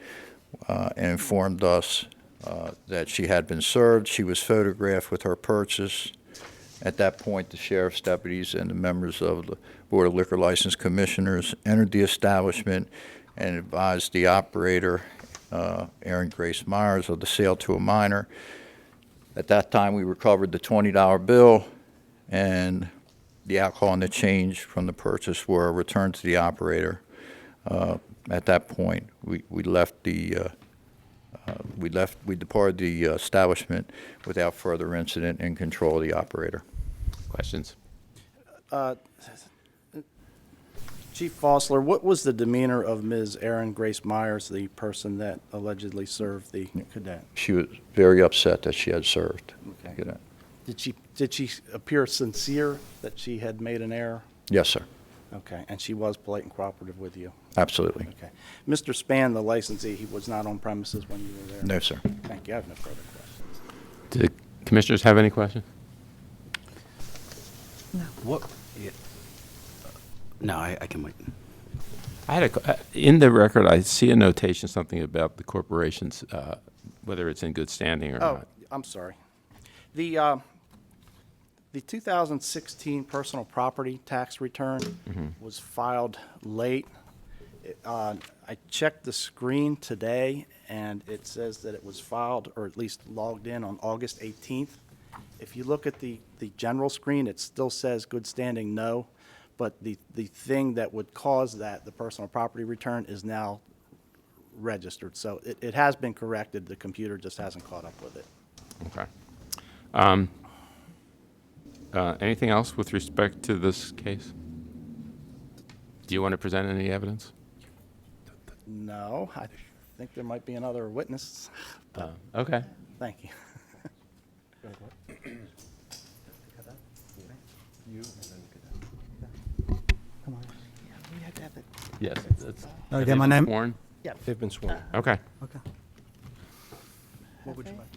and informed us that she had been served. She was photographed with her purchase. At that point, the sheriff's deputies and the members of the Board of Liquor License Commissioners entered the establishment and advised the operator, Erin Grace Myers, of the sale to a minor. At that time, we recovered the $20 bill, and the alcohol and the change from the purchase were returned to the operator. At that point, we departed the establishment without further incident in control of the operator. Questions? Chief Fossler, what was the demeanor of Ms. Erin Grace Myers, the person that allegedly served the cadet? She was very upset that she had served. Okay. Cadet. Did she appear sincere that she had made an error? Yes, sir. Okay, and she was polite and cooperative with you? Absolutely. Okay. Mr. Spann, the licensee, he was not on premises when you were there? No, sir. Thank you. I have no further questions. Do the commissioners have any questions? What? Yeah. No, I can wait. I had in the record, I see a notation, something about the corporation's, whether it's in good standing or not. I'm sorry. The 2016 personal property tax return was filed late. I checked the screen today, and it says that it was filed, or at least logged in, on August 18th. If you look at the general screen, it still says good standing no, but the thing that would cause that, the personal property return, is now registered. So it has been corrected. The computer just hasn't caught up with it. Okay. Anything else with respect to this case? Do you want to present any evidence? No, I think there might be another witness. but Okay. Thank you. Yes. It's, Okay, have my they been name- sworn? They've been sworn. Okay. Okay. What would you like?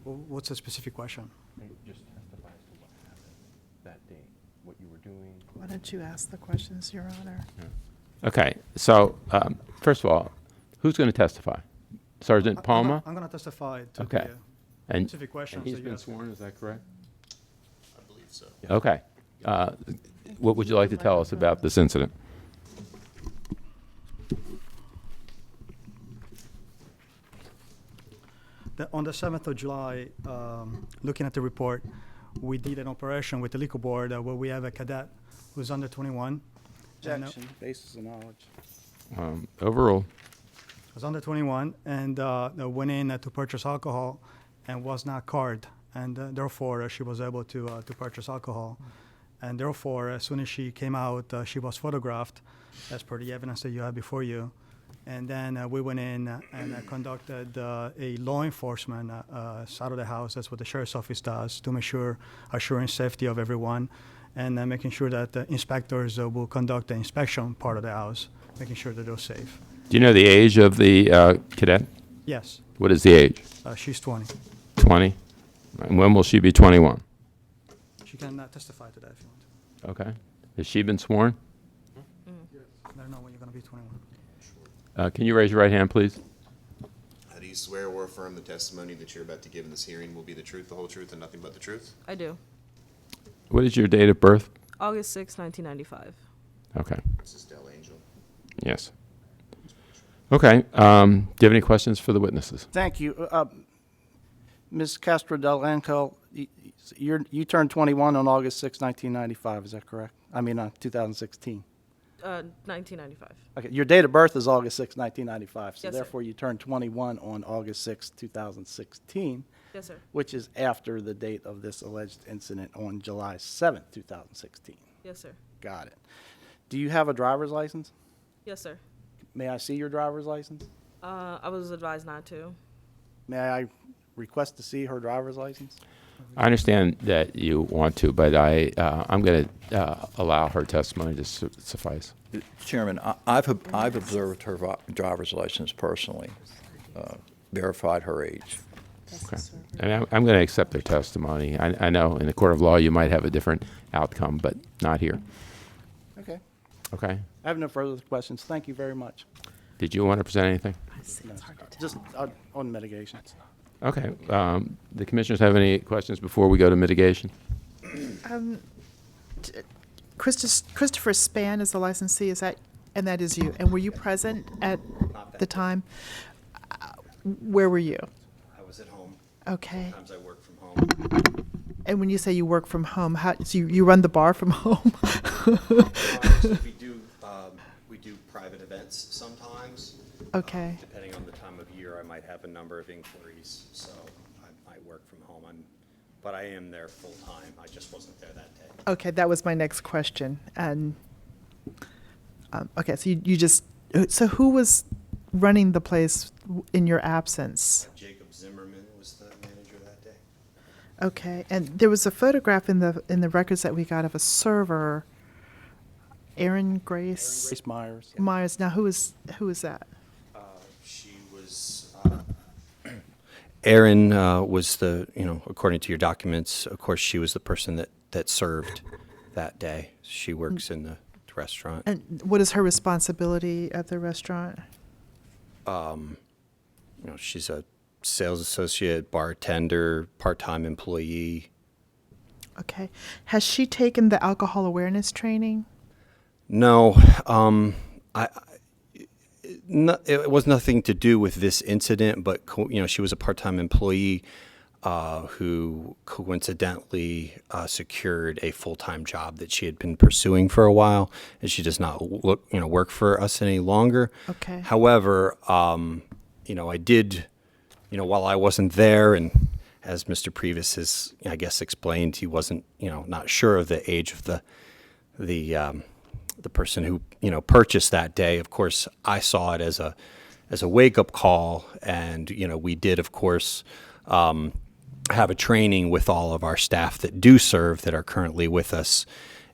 What's the specific question? Just testify as to what happened that day, what you were doing. Why don't you ask the questions, Your Honor? Okay. So, first of all, who's going to testify? Sergeant Palma? I'm going to testify to Okay. the And specific questions. and he's that you been asked. sworn, is that correct? I believe so. Okay. What would you like to tell us about this incident? On the 7th of July, looking at the report, we did an operation with the liquor board where we have a cadet who's under 21. and, Objection, basis of knowledge. Overruled. was under 21 and went in to purchase alcohol and was not carded. And therefore, she was able to purchase alcohol. And therefore, as soon as she came out, she was photographed as per the evidence that you have before you. And then we went in and conducted a law enforcement side of the house. That's what the sheriff's office does to make sure assuring safety of everyone and making sure that the inspectors will conduct the inspection part of the house, making sure that they're safe. Do you know the age of the cadet? Yes, What is the age? she's 20. 20? And when will she be 21? She can testify to that if you want. Okay. Has she been sworn? I don't know when you're going to be 21. Can you raise your right hand, please? Do you swear or affirm the testimony that you're about to give in this hearing will be the truth, the whole truth, and nothing but the truth? I do. What is your date of birth? August 6, 1995. Okay. Mrs. Del Angel. Yes. Okay. Do you have any questions for the witnesses? Thank you. Ms. Castro Del Anco, you turned 21 on August 6, 1995, is that correct? I mean, 2016. 1995. Okay, your date of birth is August 6, 1995, so Yes, sir. therefore you turned 21 on August 6, 2016. Yes, sir. Which is after the date of this alleged incident on July 7, 2016. Yes, sir. Got it. Do you have a driver's license? Yes, sir. May I see your driver's license? I was advised not to. May I request to see her driver's license? I understand that you want to, but I'm going to allow her testimony to suffice. Chairman, I've observed her driver's license personally, verified her age. Okay. And I'm going to accept their testimony. I know in the court of law you might have a different outcome, but not here. Okay. Okay? I have no further questions. Thank you very much. Did you want to present anything? No, just on mitigations. Okay. The commissioners have any questions before we go to mitigation? Christopher Span is the licensee, is that, and that is you. And were you present at the time? Where were you? I was at home. Okay. Sometimes I work from home. And when you say you work from home, so you run the bar from home? We do private events sometimes. Okay. Depending on the time of year, I might have a number of inquiries, so I work from home. But I am there full time. I just wasn't there that day. Okay, that was my next question. And okay, so you just, so who was running the place in your absence? Jacob Zimmerman was the manager that day. Okay, and there was a photograph in the records that we got of a server, Erin Grace. Grace Myers. Myers. Now, who is that? She was. Erin was the, according to your documents, of course, she was the person that served that day. She works in the restaurant. And what is her responsibility at the restaurant? She's a sales associate, bartender, part-time employee. Okay. Has she taken the alcohol awareness training? No, it was nothing to do with this incident, but she was a part-time employee who coincidentally secured a full-time job that she had been pursuing for a while, and she does not work for us any longer. Okay. However, I did, while I wasn't there, and as Mr. Previs has, I guess, explained, he wasn't, not sure of the age of the person who purchased that day. Of course, I saw it as a wake-up call, and we did, of course, have a training with all of our staff that do serve that are currently with us,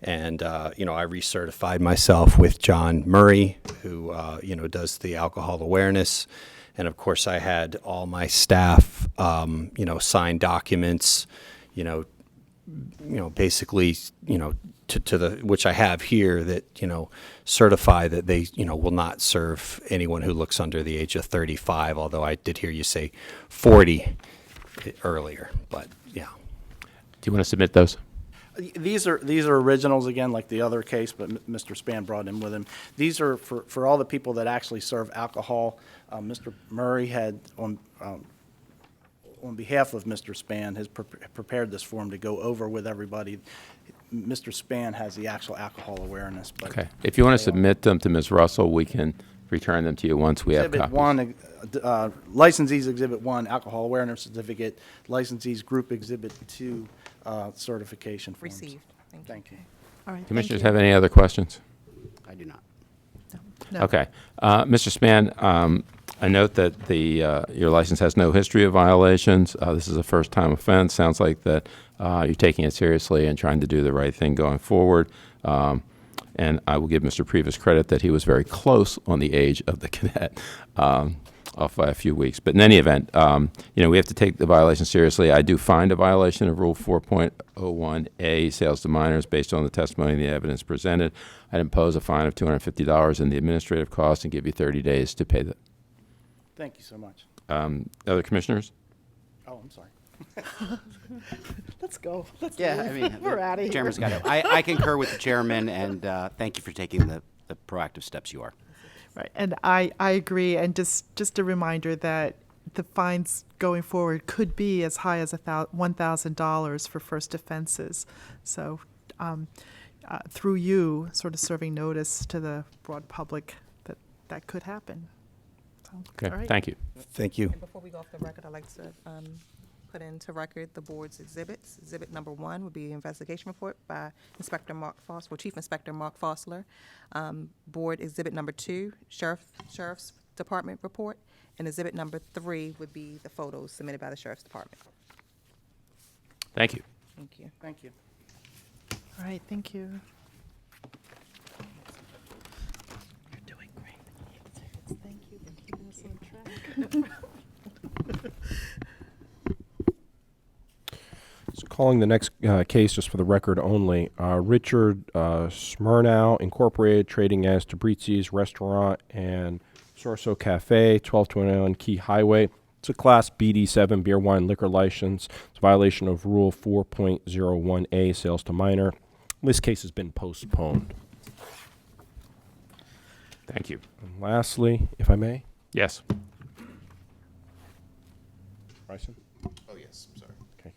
and I recertified myself with John Murray, who does the alcohol awareness, and of course I had all my staff sign documents, basically to the, which I have here, that certify that they will not serve anyone who looks under the age of 35, although I did hear you say 40 earlier, but yeah. Do you want to submit those? These are originals again, like the other case, but Mr. Span brought in with him. These are for all the people that actually serve alcohol. Mr. Murray had on behalf of Mr. Span has prepared this form to go over with everybody. Mr. Span has the actual alcohol awareness. But Okay. If you want to submit them to Ms. Russell, we can return them to you once we have Exhibit copies. 1, licensees Exhibit 1, alcohol awareness certificate. Licensees Group Exhibit 2, certification forms. Received. Thank you. All right. Commissioners thank have any other questions? I do not. you. No. Okay. Mr. Span, I note that your license has no history of violations. This is a first-time offense. Sounds like that you're taking it seriously and trying to do the right thing going forward. And I will give Mr. Previs credit that he was very close on the age of the cadet, off by a few weeks. But in any event, we have to take the violation seriously. I do find a violation of Rule 4.01A, sales to minors, based on the testimony and the evidence presented. I'd impose a fine of $250 in the administrative costs and give you 30 days to pay that. Thank you so much. Other commissioners? Oh, I'm sorry. Let's go. Let's Yeah, leave. I mean, We're out of here. Chairman's got it. I concur with the chairman, and thank you for taking the proactive steps you are. Right, and I agree, and just a reminder that the fines going forward could be as high as $1,000 for first offenses. So through you, sort of serving notice to the broad public that could happen. So, Okay, all right. thank you. Thank you. And before we go off the record, I'd like to put into record the board's exhibits. Exhibit number 1 would be investigation report by Inspector Mark Fossler, Chief Inspector Mark Fossler. Board exhibit number 2, Sheriff's Department report. And exhibit number 3 would be the photos submitted by the Sheriff's Department. Thank you. Thank you. Thank you. All right, thank you. Thank you for keeping us on track. So calling the next case, just for the record only, Richard Smirnow Incorporated, trading as Tabrizi's Restaurant and Sorso Cafe, 1221 Key Highway. It's a Class BD7 beer, wine, liquor license. It's a violation of Rule 4.01A, sales to minor. This case has been postponed. Thank you. And lastly, if I may. Yes. Bryson? Oh, yes, I'm sorry. Okay.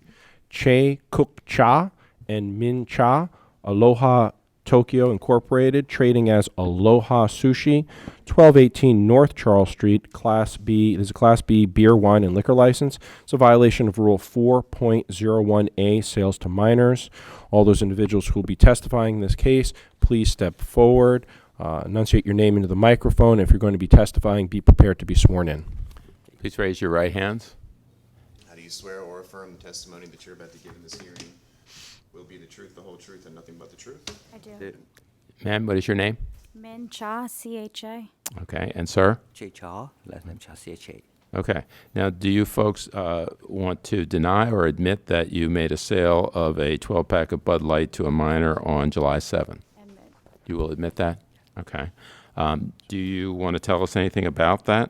Che Cook Cha and Min Cha, Aloha Tokyo Incorporated, trading as Aloha Sushi, 1218 North Charles Street, Class B. There's a Class B beer, wine, and liquor license. It's a violation of Rule 4.01A, sales to minors. All those individuals who will be testifying in this case, please step forward, enunciate your name into the microphone. If you're going to be testifying, be prepared to be sworn in. Please raise your right hands. How do you swear or affirm the testimony that you're about to give in this hearing will be the truth, the whole truth, and nothing but the truth? I do. Ma'am, what is your name? Min Cha, C-H-A. Okay. And sir? Che Cha, last name Cha, C-H-A. Okay. Now, do you folks want to deny or admit that you made a sale of a 12-pack of Bud Light to a minor on July 7? Admit. You will admit that? Okay. Do you want to tell us anything about that?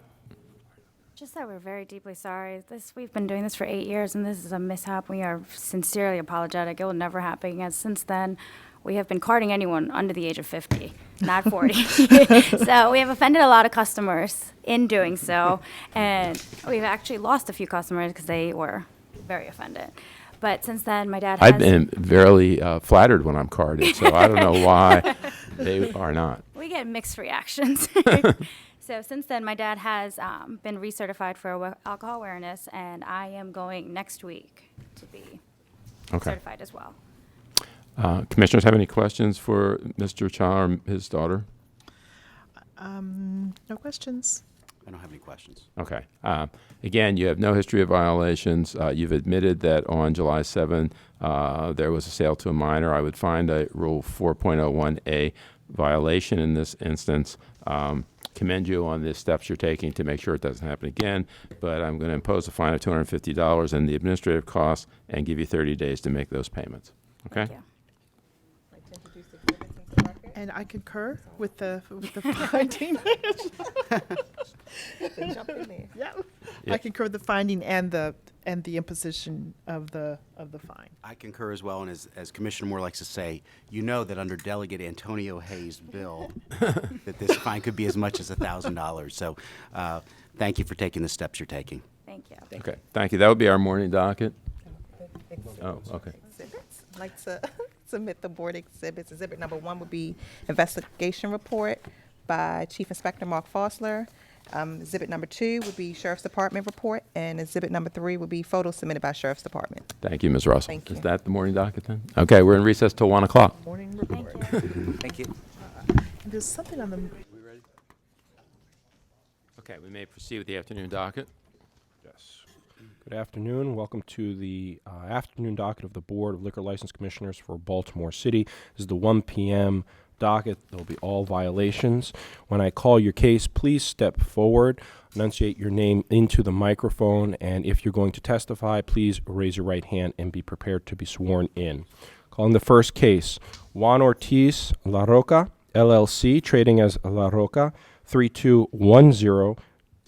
Just that we're very deeply sorry. We've been doing this for 8 years, and this is a mishap. We are sincerely apologetic. It will never happen again. Since then, we have been carding anyone under the age of 50, not 40. So we have offended a lot of customers in doing so, and we've actually lost a few customers because they were very offended. But since then, my dad has... I've been very flattered when I'm carded, so I don't know why they are not. We get mixed reactions. So since then, my dad has been recertified for alcohol awareness, and I am going next week to be certified as well. Commissioners have any questions for Mr. Cha or his daughter? No questions. I don't have any questions. Okay. Again, you have no history of violations. You've admitted that on July 7, there was a sale to a minor. I would find a Rule 4.01A violation in this instance. Commend you on the steps you're taking to make sure it doesn't happen again, but I'm going to impose a fine of $250 and the administrative costs and give you 30 days to make those payments. Okay? Thank you. And I concur with the finding. Jump in there. Yeah. Yeah. I concur with the finding and the imposition of the fine. I concur as well, and as Commissioner Moore likes to say, you know that under Delegate Antonio Hayes' bill, that this fine could be as much as $1,000. So thank you for taking the steps you're taking. Thank you. Okay. Thank you. That would be our morning docket. Oh, okay. Exhibits. I'd like to submit the board exhibits. Exhibit number 1 would be investigation report by Chief Inspector Mark Fossler. Exhibit number 2 would be Sheriff's Department report, and exhibit number 3 would be photos submitted by Sheriff's Department. Thank you, Ms. Russell. Thank Is you. that the morning docket then? Okay, we're in recess till 1 o'clock. Morning report. Thank you. And there's something on the. Okay, we may proceed with the afternoon docket. Yes. Good afternoon. Welcome to the afternoon docket of the Board of Liquor License Commissioners for Baltimore City. This is the 1 p.m. docket. There will be all violations. When I call your case, please step forward, enunciate your name into the microphone, and if you're going to testify, please raise your right hand and be prepared to be sworn in. Calling the first case, Juan Ortiz La Roca, LLC, trading as La Roca, 3210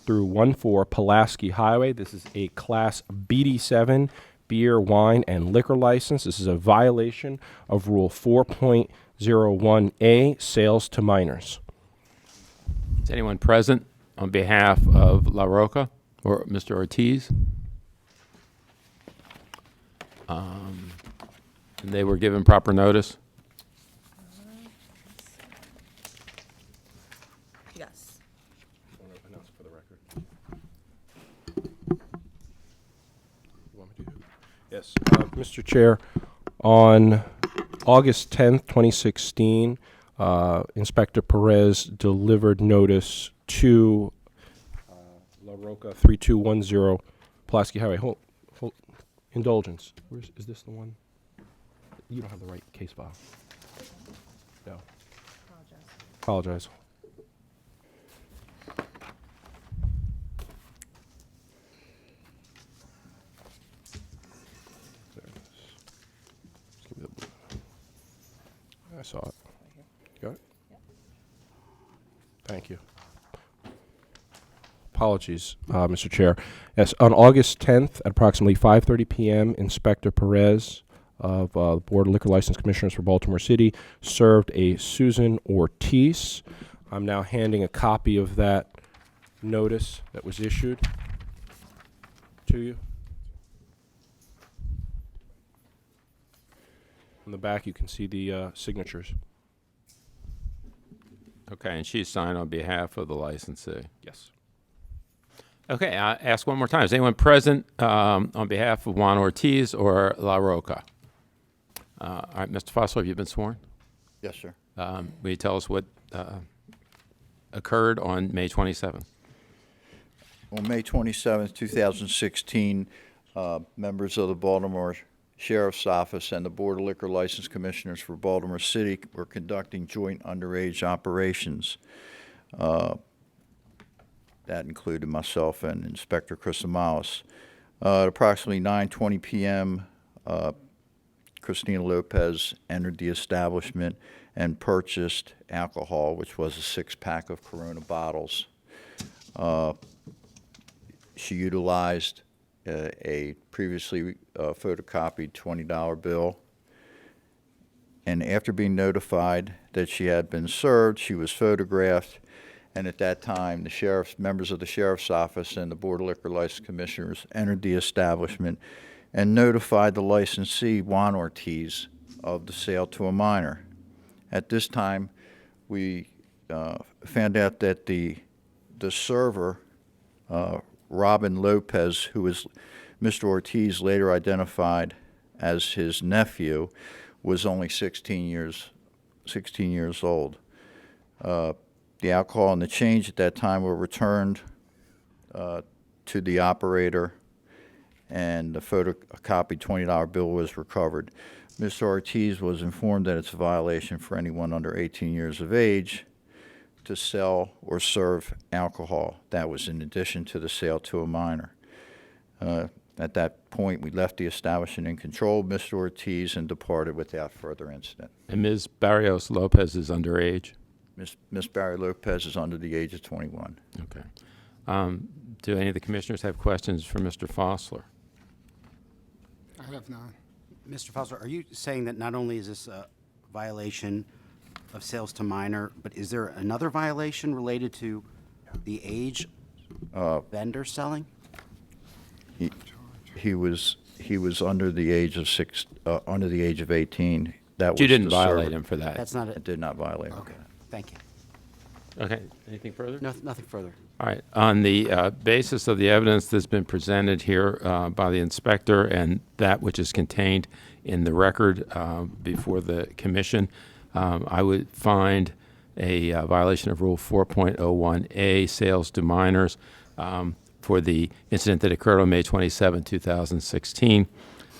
through 14 Pulaski Highway. This is a Class BD7 beer, wine, and liquor license. This is a violation of Rule 4.01A, sales to minors. Is anyone present on behalf of La Roca or Mr. Ortiz? And they were given proper notice? Yes. Want to announce for the record? You want me to? Yes. Mr. Chair, on August 10th, 2016, Inspector Perez delivered notice to La Roca 3210 Pulaski Highway. Hold, indulgence. Is this the one? You don't have the right case file. No. Apologize. I saw it. You got it? Thank you. Apologies, Mr. Chair. Yes, on August 10th at approximately 5:30 p.m., Inspector Perez of the Board of Liquor License Commissioners for Baltimore City served a Susan Ortiz. I'm now handing a copy of that notice that was issued to you. On the back, you can see the signatures. Okay, and she's signed on behalf of the licensee. Yes. Okay, I ask one more time. Is anyone present on behalf of Juan Ortiz or La Roca? All right, Mr. Fosler, have you been sworn? Yes, sir. Will you tell us what occurred on May 27th? On May 27th, 2016, members of the Baltimore Sheriff's Office and the Board of Liquor License Commissioners for Baltimore City were conducting joint underage operations. That included myself and Inspector Chrisomalis. At approximately 9:20 p.m., Christina Lopez entered the establishment and purchased alcohol, which was a 6-pack of Corona bottles. She utilized a previously photocopied $20 bill, and after being notified that she had been served, she was photographed, and at that time, members of the Sheriff's Office and the Board of Liquor License Commissioners entered the establishment and notified the licensee, Juan Ortiz, of the sale to a minor. At this time, we found out that the server, Robin Lopez, who was Mr. Ortiz later identified as his nephew, was only 16 years old. The alcohol and the change at that time were returned to the operator, and the photocopied $20 bill was recovered. Mr. Ortiz was informed that it's a violation for anyone under 18 years of age to sell or serve alcohol. That was in addition to the sale to a minor. At that point, we left the establishment in control of Mr. Ortiz and departed without further incident. And Ms. Barrios Lopez is underage? Ms. Barry Lopez is under the age of 21. Okay. Do any of the commissioners have questions for Mr. Fosler? I have none. Mr. Fosler, are you saying that not only is this a violation of sales to minor, but is there another violation related to the age vendor selling? He was under the age of under the age of 18. That was You didn't the violate server. him for that? That's not I it. did not violate him. Okay, thank you. Okay, anything further? Nothing further. All right, on the basis of the evidence that's been presented here by the inspector and that which is contained in the record before the commission, I would find a violation of Rule 4.01A, sales to minors, for the incident that occurred on May 27, 2016,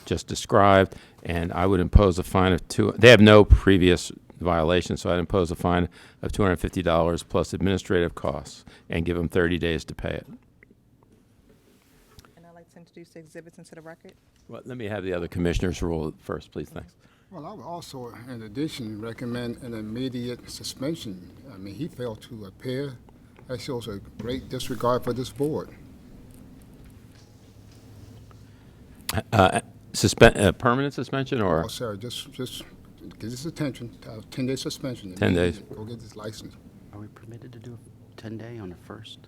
just described, and I would impose a fine of they have no previous violation, so I'd impose a fine of $250 plus administrative costs and give them 30 days to pay it. And I'd like to introduce the exhibits into the record. Well, let me have the other commissioners rule first, please. Thanks. Well, I would also, in addition, recommend an immediate suspension. I mean, he failed to appear. That shows a great disregard for this board. Permanent suspension or? Oh, sir, just get his attention, 10-day suspension. 10 days. Go get his license. Are we permitted to do a 10-day on a first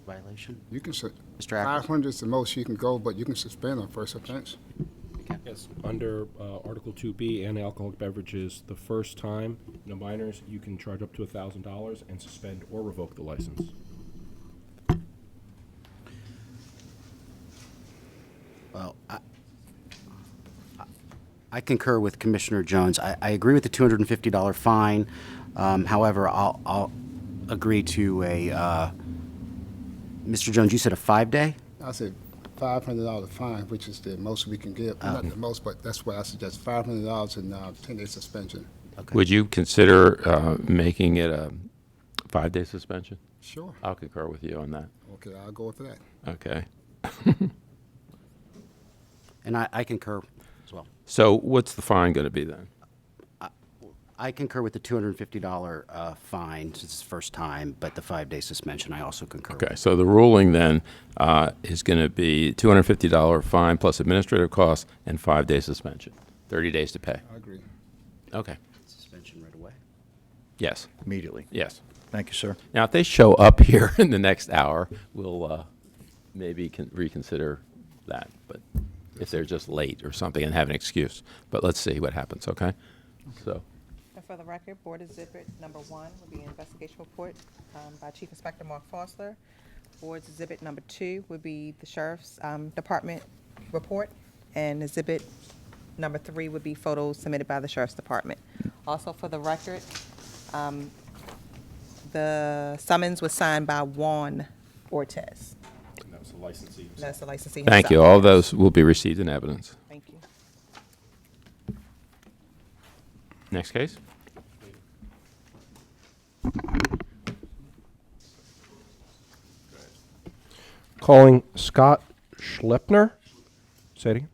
violation? You can, Mr. Ackles? 500 is the most you can go, but you can suspend on first offense. Yes, under Article 2B and alcoholic beverages, the first time, minors, you can charge up to $1,000 and suspend or revoke the license. Well, I concur with Commissioner Jones. I agree with the $250 fine. However, I'll agree to a, Mr. Jones, you said a 5-day? I said $500 fine, which is the most we can give. Not the most, but that's why I suggest $500 and 10-day suspension. Would you consider making it a 5-day suspension? Sure. I'll concur with you on that. Okay, I'll go with that. Okay. And I concur as well. So what's the fine going to be then? I concur with the $250 fine since it's the first time, but the 5-day suspension I also concur with. Okay, so the ruling then is going to be $250 fine plus administrative costs and 5-day suspension, 30 days to pay. I agree. Okay. Suspension right away? Yes. Immediately. Yes. Thank you, sir. Now, if they show up here in the next hour, we'll maybe reconsider that. But if they're just late or something and have an excuse. But let's see what happens, okay? So, And for the record, Board Exhibit number 1 will be an investigation report by Chief Inspector Mark Fossler. Board's Exhibit number 2 would be the Sheriff's Department report. And Exhibit number 3 would be photos submitted by the Sheriff's Department. Also for the record, the summons was signed by Juan Ortez. that was the licensee. That's the licensee Thank you. himself. All those will be received in evidence. Thank you. Next case. Calling Scott Schleppner. Say it again.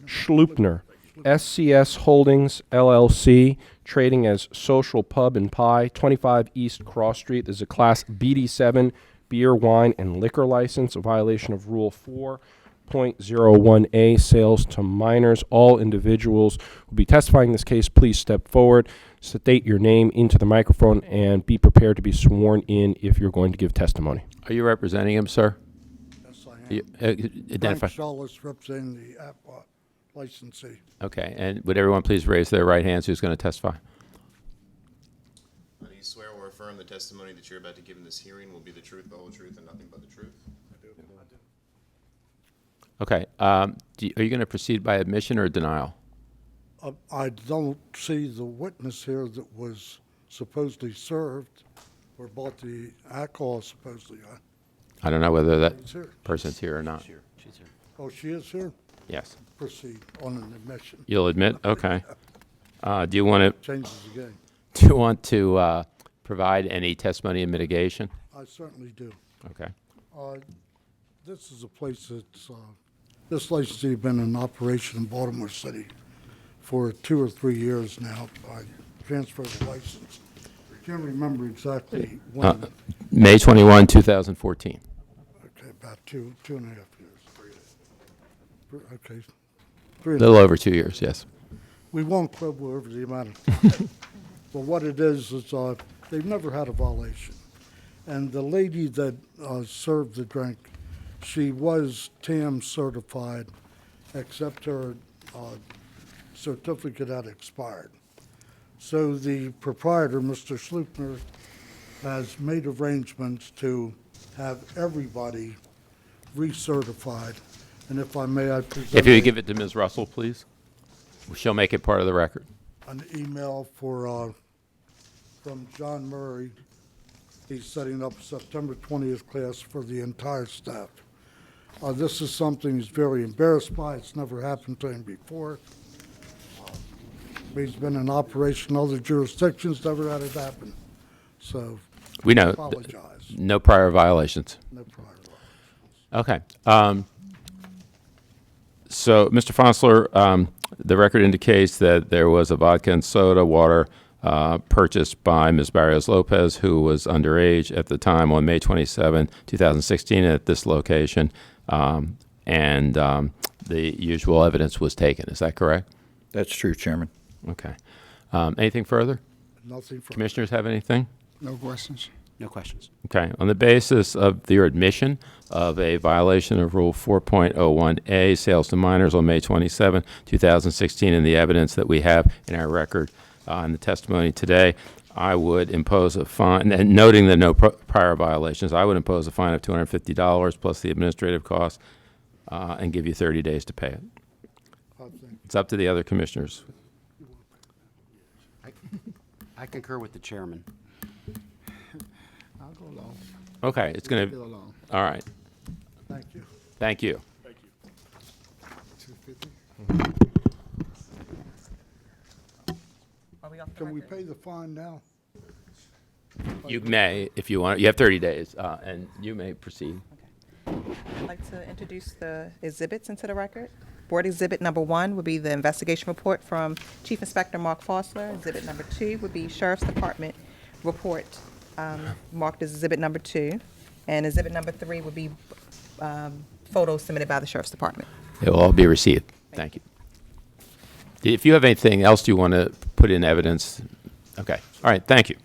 Schleppner. SCS Holdings LLC, trading as Social Pub and Pie, 25 East Cross Street. There's a Class BD7 beer, wine, and liquor license, a violation of Rule 4.01A, sales to minors. All individuals will be testifying in this case. Please step forward, state your name into the microphone, and be prepared to be sworn in if you're going to give testimony. Are you representing him, sir? Yes, I am. Identify. Frank Solis, representing the licensee. Okay, and would everyone please raise their right hands who's going to testify? Do you swear or affirm the testimony that you're about to give in this hearing will be the truth, the whole truth, and nothing but the truth? I do. Okay, are you going to proceed by admission or denial? I don't see the witness here that was supposedly served or bought the alcohol supposedly. I don't know whether that She's here. person's here or not. Oh, she is here? Yes. Proceed on an admission. You'll admit? Okay. Do you want to? Changes the game. Do you want to provide any testimony in mitigation? I certainly do. Okay. This is a place that's, this licensee has been in operation in Baltimore City for 2 or 3 years now. I transferred the license. I can't remember exactly when. May 21, 2014. Okay, about two and a half years. Okay. A little over 2 years, yes. We won't quibble over the amount of time. But what it is they've never had a violation. And the lady that served the drink, she was TAM certified, except her certificate had expired. So the proprietor, Mr. Schleppner, has made arrangements to have everybody recertified. And if I may, I present If you would give it to Ms. Russell, please. She'll make it part of the record. an email from John Murray. He's setting up September 20th class for the entire staff. This is something he's very embarrassed by. It's never happened to him before. He's been in operation in other jurisdictions, never had it happen. So We know. apologize. No prior violations. No prior Okay. So, Mr. Fonsler, the record indicates that there was a vodka and soda water purchased by Ms. Barrios Lopez, who was underage at the time on May 27, 2016 at this location, and the usual evidence was taken. Is that correct? That's true, Chairman. Okay. Anything further? Nothing further. Commissioners have anything? No questions. No questions. Okay. On the basis of your admission of a violation of Rule 4.01A, sales to minors on May 27, 2016, and the evidence that we have in our record in the testimony today, I would impose a fine, and noting that no prior violations, I would impose a fine of $250 plus the administrative costs and give you 30 days to pay it. Thank you. It's up to the other commissioners. I concur with the chairman. I'll go along. Okay, it's going Go to, along. all right. Thank you. Thank you. 250? Are we off the Can we record? pay the fine now? You may, if you want. You have 30 days, and you may proceed. I'd like to introduce the exhibits into the record. Board Exhibit number 1 would be the investigation report from Chief Inspector Mark Fossler. Exhibit number 2 would be Sheriff's Department report, marked as Exhibit number 2. And Exhibit number 3 would be photos submitted by the Sheriff's Department. It will all be received. Thank you. If you have anything else you want to put in evidence, okay. All right, thank you.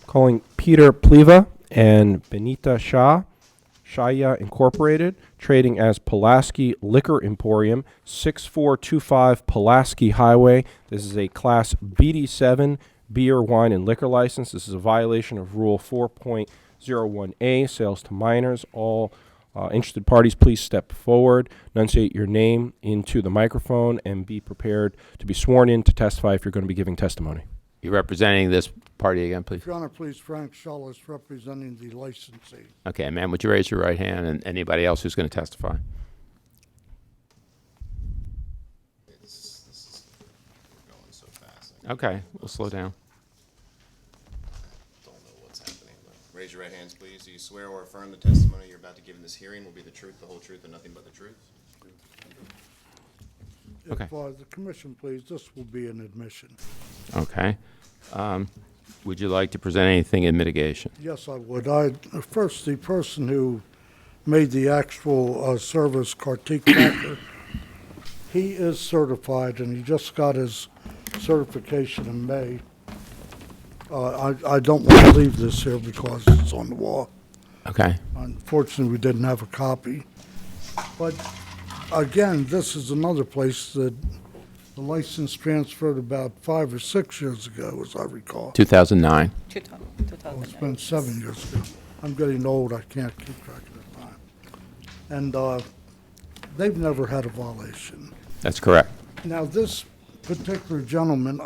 Calling Peter Pliva and Benita Shaya Incorporated, trading as Pulaski Liquor Emporium, 6425 Pulaski Highway. This is a Class BD7 beer, wine, and liquor license. This is a violation of Rule 4.01A, sales to minors. All interested parties, please step forward, enunciate your name into the microphone, and be prepared to be sworn in to testify if you're going to be giving testimony. You're representing this party again, please? Your Honor, please, Frank Schullis, representing the licensee. Okay, ma'am, would you raise your right hand, and anybody else who's going to testify? This is going so fast. Okay, we'll slow down. Don't know what's happening, but raise your right hands, please. Do you swear or affirm the testimony you're about to give in this hearing will be the truth, the whole truth, and nothing but the truth? Okay. If the commission, please, this will be an admission. Okay. Would you like to present anything in mitigation? Yes, I would. First, the person who made the actual service Kartik Thakur, he is certified, and he just got his certification in May. I don't want to leave this here because it's on the wall. Okay. Unfortunately, we didn't have a copy. But again, this is another place that the license transferred about 5 or 6 years ago, as I recall. 2009. Oh, it's been 7 years ago. I'm getting old, I can't keep track of the time. And they've never had a violation. That's correct. Now, this particular gentleman,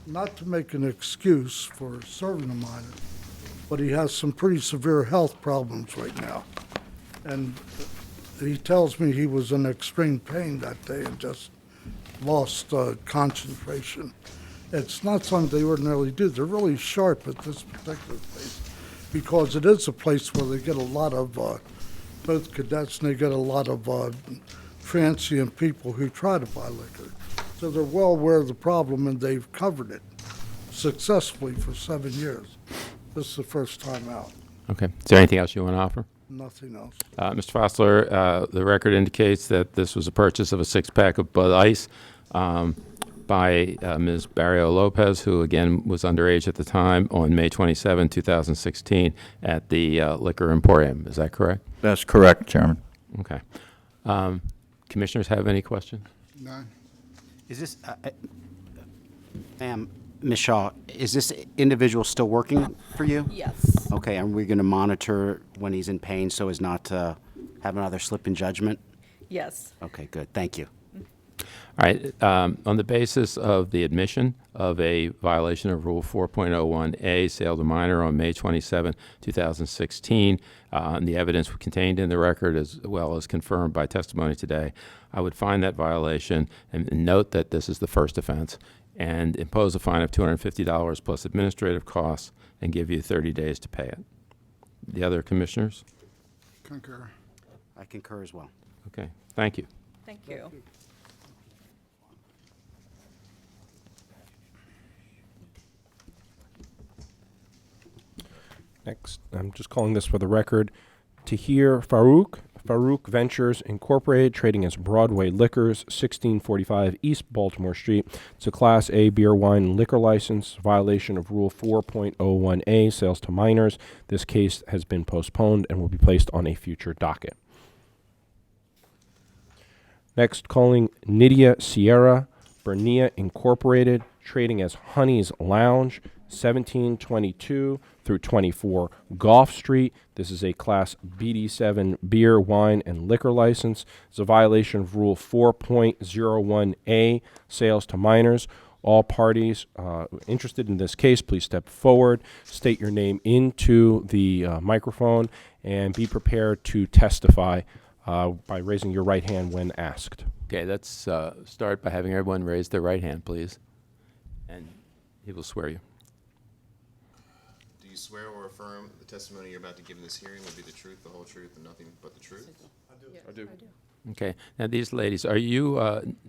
not to make an excuse for serving a minor, but he has some pretty severe health problems right now. And he tells me he was in extreme pain that day and just lost concentration. It's not something they ordinarily do. They're really sharp at this particular place because it is a place where they get a lot of both cadets and they get a lot of transient people who try to buy liquor. So they're well aware of the problem and they've covered it successfully for 7 years. This is the first time out. Okay. Is there anything else you want to offer? Nothing else. Mr. Fossler, the record indicates that this was a purchase of a six-pack of Bud Ice by Ms. Barrio Lopez, who again was underage at the time, on May 27, 2016, at the Liquor Emporium. Is that correct? That's correct, Chairman. Okay. Commissioners have any questions? None. Is this, ma'am, Ms. Shaw, is this individual still working for you? Yes. Okay, and we're going to monitor when he's in pain so as not to have another slip in judgment? Yes. Okay, good. Thank you. All right. On the basis of the admission of a violation of Rule 4.01A, sale to minor on May 27, 2016, and the evidence contained in the record as well as confirmed by testimony today, I would find that violation and note that this is the first offense and impose a fine of $250 plus administrative costs and give you 30 days to pay it. The other commissioners? Concur. I concur as well. Okay. Thank you. Thank you. Next, I'm just calling this for the record. Tahir Farouk Ventures Incorporated, trading as Broadway Liquors, 1645 East Baltimore Street. It's a Class A beer, wine, and liquor license, violation of Rule 4.01A, sales to minors. This case has been postponed and will be placed on a future docket. Next, calling Nydia Sierra Bernia Incorporated, trading as Honey's Lounge, 1722 through 24 Gulf Street. This is a Class BD7 beer, wine, and liquor license. It's a violation of Rule 4.01A, sales to minors. All parties interested in this case, please step forward, state your name into the microphone, and be prepared to testify by raising your right hand when asked. Okay, let's start by having everyone raise their right hand, please. And he will swear you. Do you swear or affirm the testimony you're about to give in this hearing will be the truth, the whole truth, and nothing but the truth? I do. Okay. Now, these ladies, are you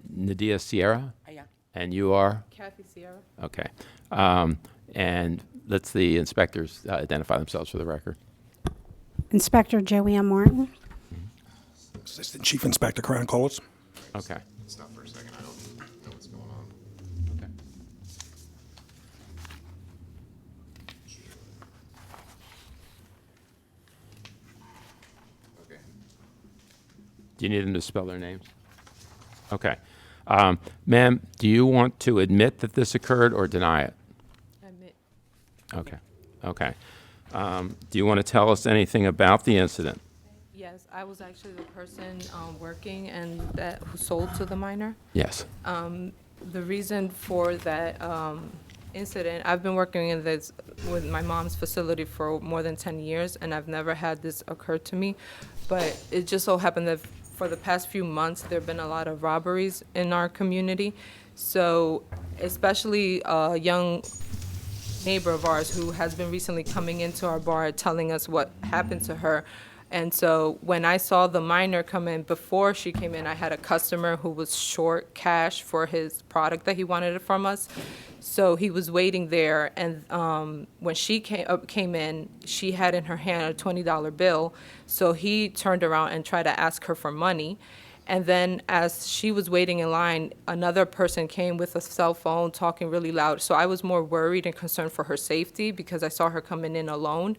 Nadia Sierra? I am. And you are? Kathy Sierra. Okay. And let's the inspectors identify themselves for the record. Inspector Joanne Martin. Assistant Chief Inspector Chronicles. Okay. Stop for a second. I don't know what's going on. Okay. Okay. Do you need them to spell their names? Okay. Ma'am, do you want to admit that this occurred or deny it? Admit. Okay. Okay. Do you want to tell us anything about the incident? Yes, I was actually the person working and who sold to the minor. Yes. The reason for that incident, I've been working in this with my mom's facility for more than 10 years, and I've never had this occur to me. But it just so happened that for the past few months, there have been a lot of robberies in our community. So especially a young neighbor of ours who has been recently coming into our bar telling us what happened to her. And so when I saw the minor come in, before she came in, I had a customer who was short cash for his product that he wanted from us. So he was waiting there, and when she came in, she had in her hand a $20 bill. So he turned around and tried to ask her for money. And then as she was waiting in line, another person came with a cell phone talking really loud. So I was more worried and concerned for her safety because I saw her coming in alone.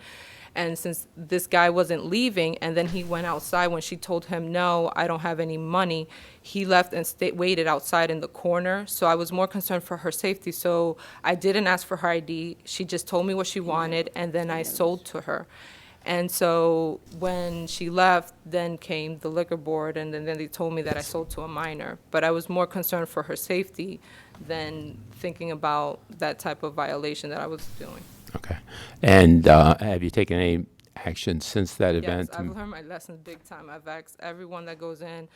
And since this guy wasn't leaving, and then he went outside when she told him, no, I don't have any money, he left and waited outside in the corner. So I was more concerned for her safety. So I didn't ask for her ID. She just told me what she wanted, and then I sold to her. And so when she left, then came the liquor board, and then they told me that I sold to a minor. But I was more concerned for her safety than thinking about that type of violation that I was doing. Okay. And have you taken any action since that event? Yes, I've learned my lessons big time. I've asked everyone that goes in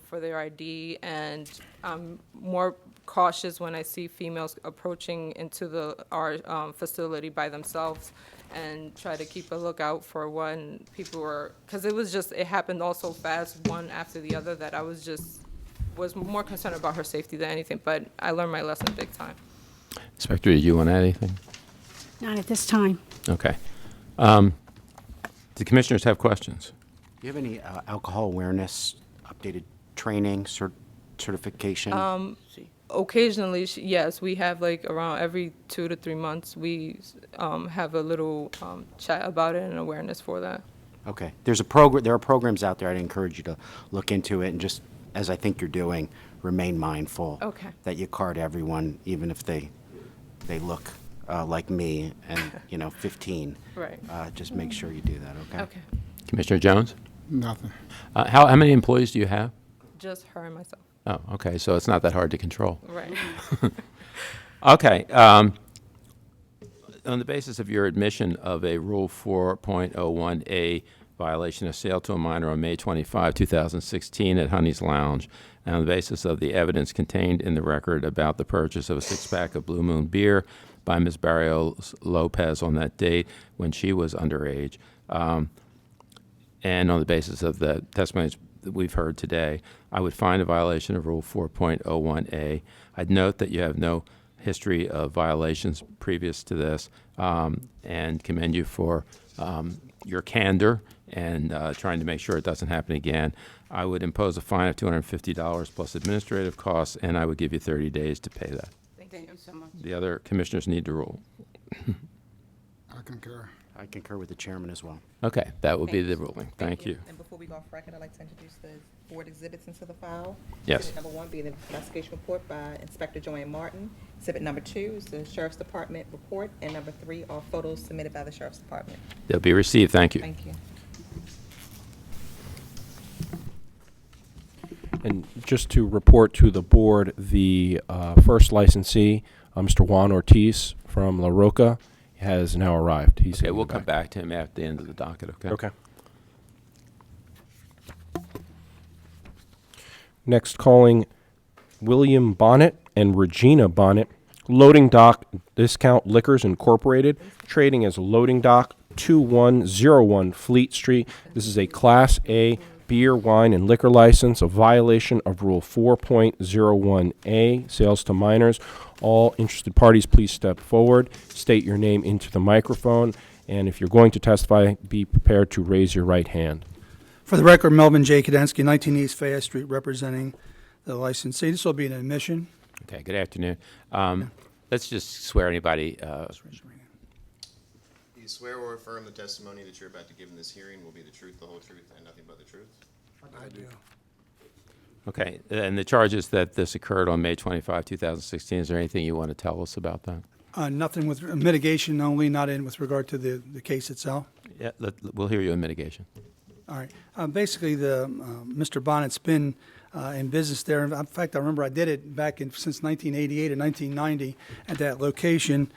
for their ID, and I'm more cautious when I see females approaching into our facility by themselves, and try to keep a lookout for when people were, because it happened all so fast, one after the other, that I was more concerned about her safety than anything. But I learned my lesson big time. Inspector, did you want to add anything? Not at this time. Okay. Do commissioners have questions? Do you have any alcohol awareness, updated training, certification? Occasionally, yes, we have like around every 2 to 3 months, we have a little chat about it and awareness for that. Okay. There are programs out there. I'd encourage you to look into it, and just as I think you're doing, remain mindful Okay. that you card everyone, even if they look like me and 15. Right. Just make sure you do that. Okay. Okay. Commissioner Jones? Nothing. How many employees do you have? Just her and myself. Oh, okay. So it's not that hard to control. Right. Okay. On the basis of your admission of a Rule 4.01A violation of sale to a minor on May 25, 2016 at Honey's Lounge, and on the basis of the evidence contained in the record about the purchase of a six-pack of Blue Moon beer by Ms. Barrios Lopez on that date when she was underage, and on the basis of the testimonies that we've heard today, I would find a violation of Rule 4.01A. I'd note that you have no history of violations previous to this, and commend you for your candor and trying to make sure it doesn't happen again. I would impose a fine of $250 plus administrative costs, and I would give you 30 days to pay that. Thank you so much. The other commissioners need to rule. I concur. I concur with the chairman as well. Okay, that will be the ruling. Thank you. And before we go off record, I'd like to introduce the board exhibits into the file. Yes. Exhibit number 1 being the investigation report by Inspector Joanne Martin. Exhibit number 2 is the Sheriff's Department report, and number 3 are photos submitted by the Sheriff's Department. They'll be received. Thank you. Thank you. And just to report to the board, the first licensee, Mr. Juan Ortiz from La Roca, has now arrived. He's Okay, in we'll the come back to him at the end of the docket, okay? Okay. Next, calling William Bonnet and Regina Bonnet, Loading Dock Discount Liquors Incorporated, trading as Loading Dock, 2101 Fleet Street. This is a Class A beer, wine, and liquor license, a violation of Rule 4.01A, sales to minors. All interested parties, please step forward, state your name into the microphone, and if you're going to testify, be prepared to raise your right hand. For the record, Melvin J. Kadensky, 19 East Fayette Street, representing the licensee. This will be an admission. Okay, good afternoon. Let's just swear anybody. Do you swear or affirm the testimony that you're about to give in this hearing will be the truth, the whole truth, and nothing but the truth? I do. Okay, and the charge is that this occurred on May 25, 2016. Is there anything you want to tell us about that? Nothing with mitigation only, not in with regard to the case itself. Yeah, we'll hear you in mitigation. All right. Basically, Mr. Bonnet's been in business there. In fact, I remember I did it back since 1988 or 1990 at that location.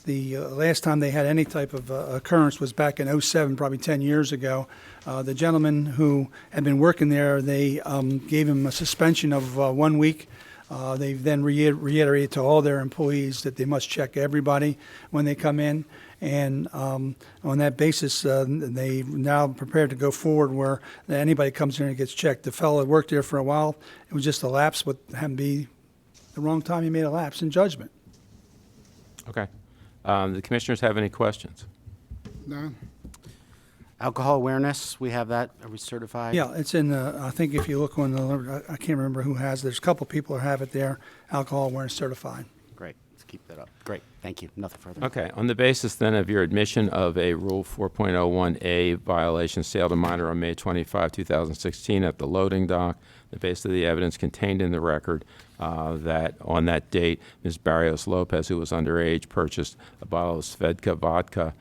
The last time they had any type of occurrence was back in '07, probably 10 years ago. The gentleman who had been working there, they gave him a suspension of 1 week. They then reiterated to all their employees that they must check everybody when they come in. And on that basis, they now prepared to go forward where anybody comes in and gets checked. The fellow that worked there for a while, it was just a lapse with him be the wrong time he made a lapse in judgment. Okay. The commissioners have any questions? None? Alcohol awareness, we have that. Are we certified? Yeah, it's in I think if you look on I can't remember who has it. There's a couple people that have it there, alcohol awareness certified. Great. Let's keep that up. Great. Thank you. Nothing further. Okay. On the basis then of your admission of a Rule 4.01A violation, sale to minor on May 25, 2016 at the loading dock, the basis of the evidence contained in the record that on that date, Ms. Barrios Lopez, who was underage, purchased a bottle of Svedka vodka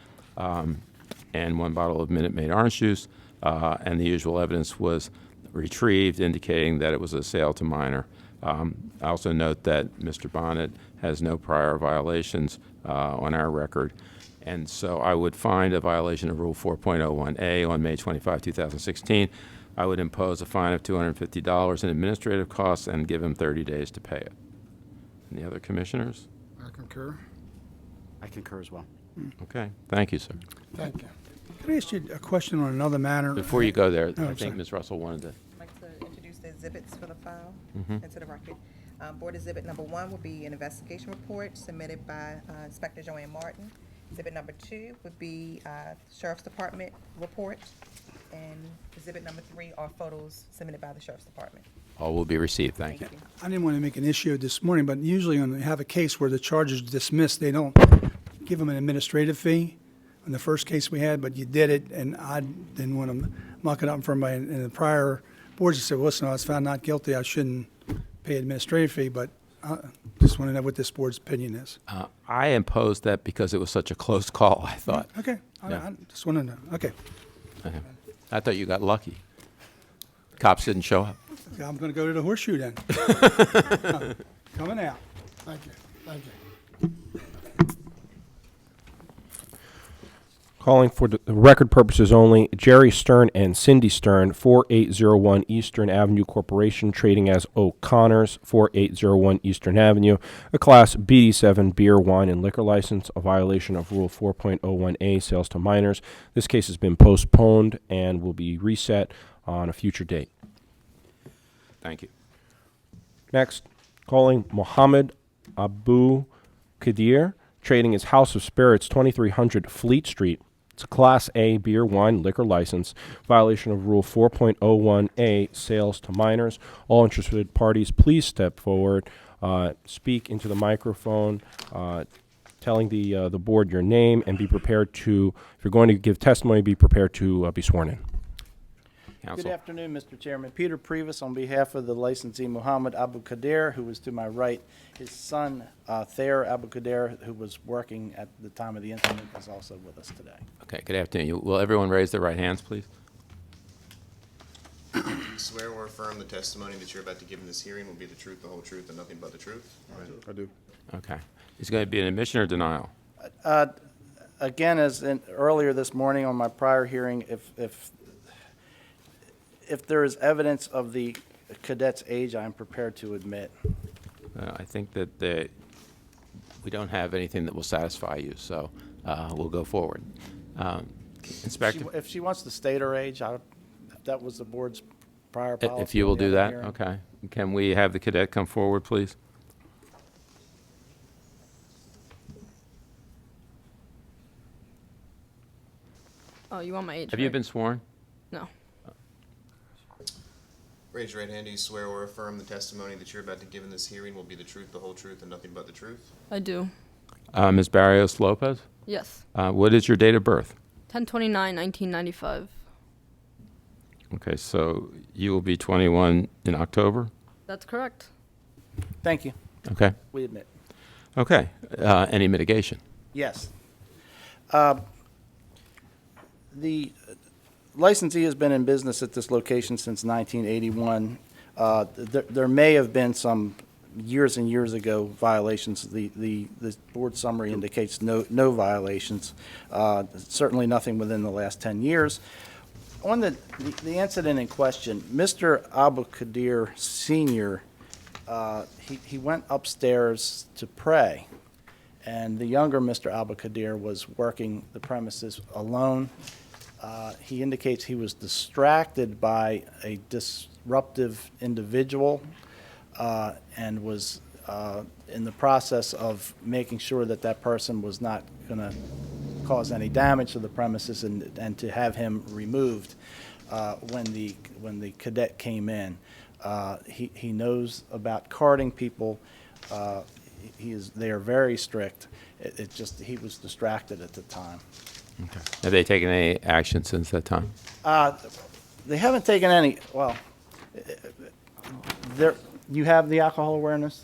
and 1 bottle of Minute Maid orange juice, and the usual evidence was retrieved indicating that it was a sale to minor. I also note that Mr. Bonnet has no prior violations on our record, and so I would find a violation of Rule 4.01A on May 25, 2016. I would impose a fine of $250 in administrative costs and give him 30 days to pay it. Any other commissioners? I concur. I concur as well. Okay. Thank you, sir. Thank you. Can I ask you a question on another matter? Before you go there, Oh, I I'm think sorry. Ms. Russell wanted to. I'd like to introduce the exhibits for the file Mhm. into the record. Board exhibit number 1 will be an investigation report submitted by Inspector Joanne Martin. Exhibit number 2 would be Sheriff's Department report. And exhibit number 3 are photos submitted by the Sheriff's Department. All will be received. Thank you. I didn't want to make an issue this morning, but usually when they have a case where the charge is dismissed, they don't give them an administrative fee. In the first case we had, but you did it, and I didn't want to muck it up for my, in the prior boards, you said, well, listen, I was found not guilty, I shouldn't pay administrative fee, but I just want to know what this board's opinion is. I imposed that because it was such a close call, I thought. Okay, Yeah. I just want to know, okay. Okay. I thought you got lucky. Cops didn't show up. I'm going to go to the horseshoe then. Coming out. Thank you. Thank you. Calling for the record purposes only, Jerry Stern and Cindy Stern, 4801 Eastern Avenue Corporation, trading as O'Connor's, 4801 Eastern Avenue, a Class BD7 beer, wine, and liquor license, a violation of Rule 4.01A, sales to minors. This case has been postponed and will be reset on a future date. Thank you. Next, calling Mohammed Abu Kadir, trading as House of Spirits, 2300 Fleet Street. It's a Class A beer, wine, liquor license, violation of Rule 4.01A, sales to minors. All interested parties, please step forward, speak into the microphone, telling the board your name, and be prepared to, if you're going to give testimony, be prepared to be sworn in. Good Counsel. afternoon, Mr. Chairman. Peter Previs on behalf of the licensee Muhammad Abu Qadir, who was to my right. His son, Thayer Abu Qadir, who was working at the time of the incident, is also with us today. Okay, good afternoon. Will everyone raise their right hands, please? Do you swear or affirm the testimony that you're about to give in this hearing will be the truth, the whole truth, and nothing but the truth? I do. Okay. Is it going to be an admission or denial? Again, as earlier this morning on my prior hearing, if there is evidence of the cadet's age, I am prepared to admit. I think that we don't have anything that will satisfy you, so we'll go forward. Inspector, If she wants to state her age, if that was the board's prior policy. if you will on the do other that, hearing. okay. Can we have the cadet come forward, please? Oh, you want my age? Have you right? been sworn? No. Raise your right hand. Do you swear or affirm the testimony that you're about to give in this hearing will be the truth, the whole truth, and nothing but the truth? I do. Ms. Barrios Lopez? Yes. What is your date of birth? 10/29/1995. Okay, so you will be 21 in October? That's correct. Thank you. Okay. We admit. Okay. Any mitigation? Yes. The licensee has been in business at this location since 1981. There may have been some years and years ago violations. The board summary indicates no violations. Certainly nothing within the last 10 years. On the incident in question, Mr. Abu Qadir Sr., he went upstairs to pray, and the younger Mr. Abu Qadir was working the premises alone. He indicates he was distracted by a disruptive individual and was in the process of making sure that person was not going to cause any damage to the premises and to have him removed when the cadet came in. He knows about carding people. They are very strict. It just he was distracted at the time. Okay. Have they taken any action since that time? They haven't taken any. Well, you have the alcohol awareness.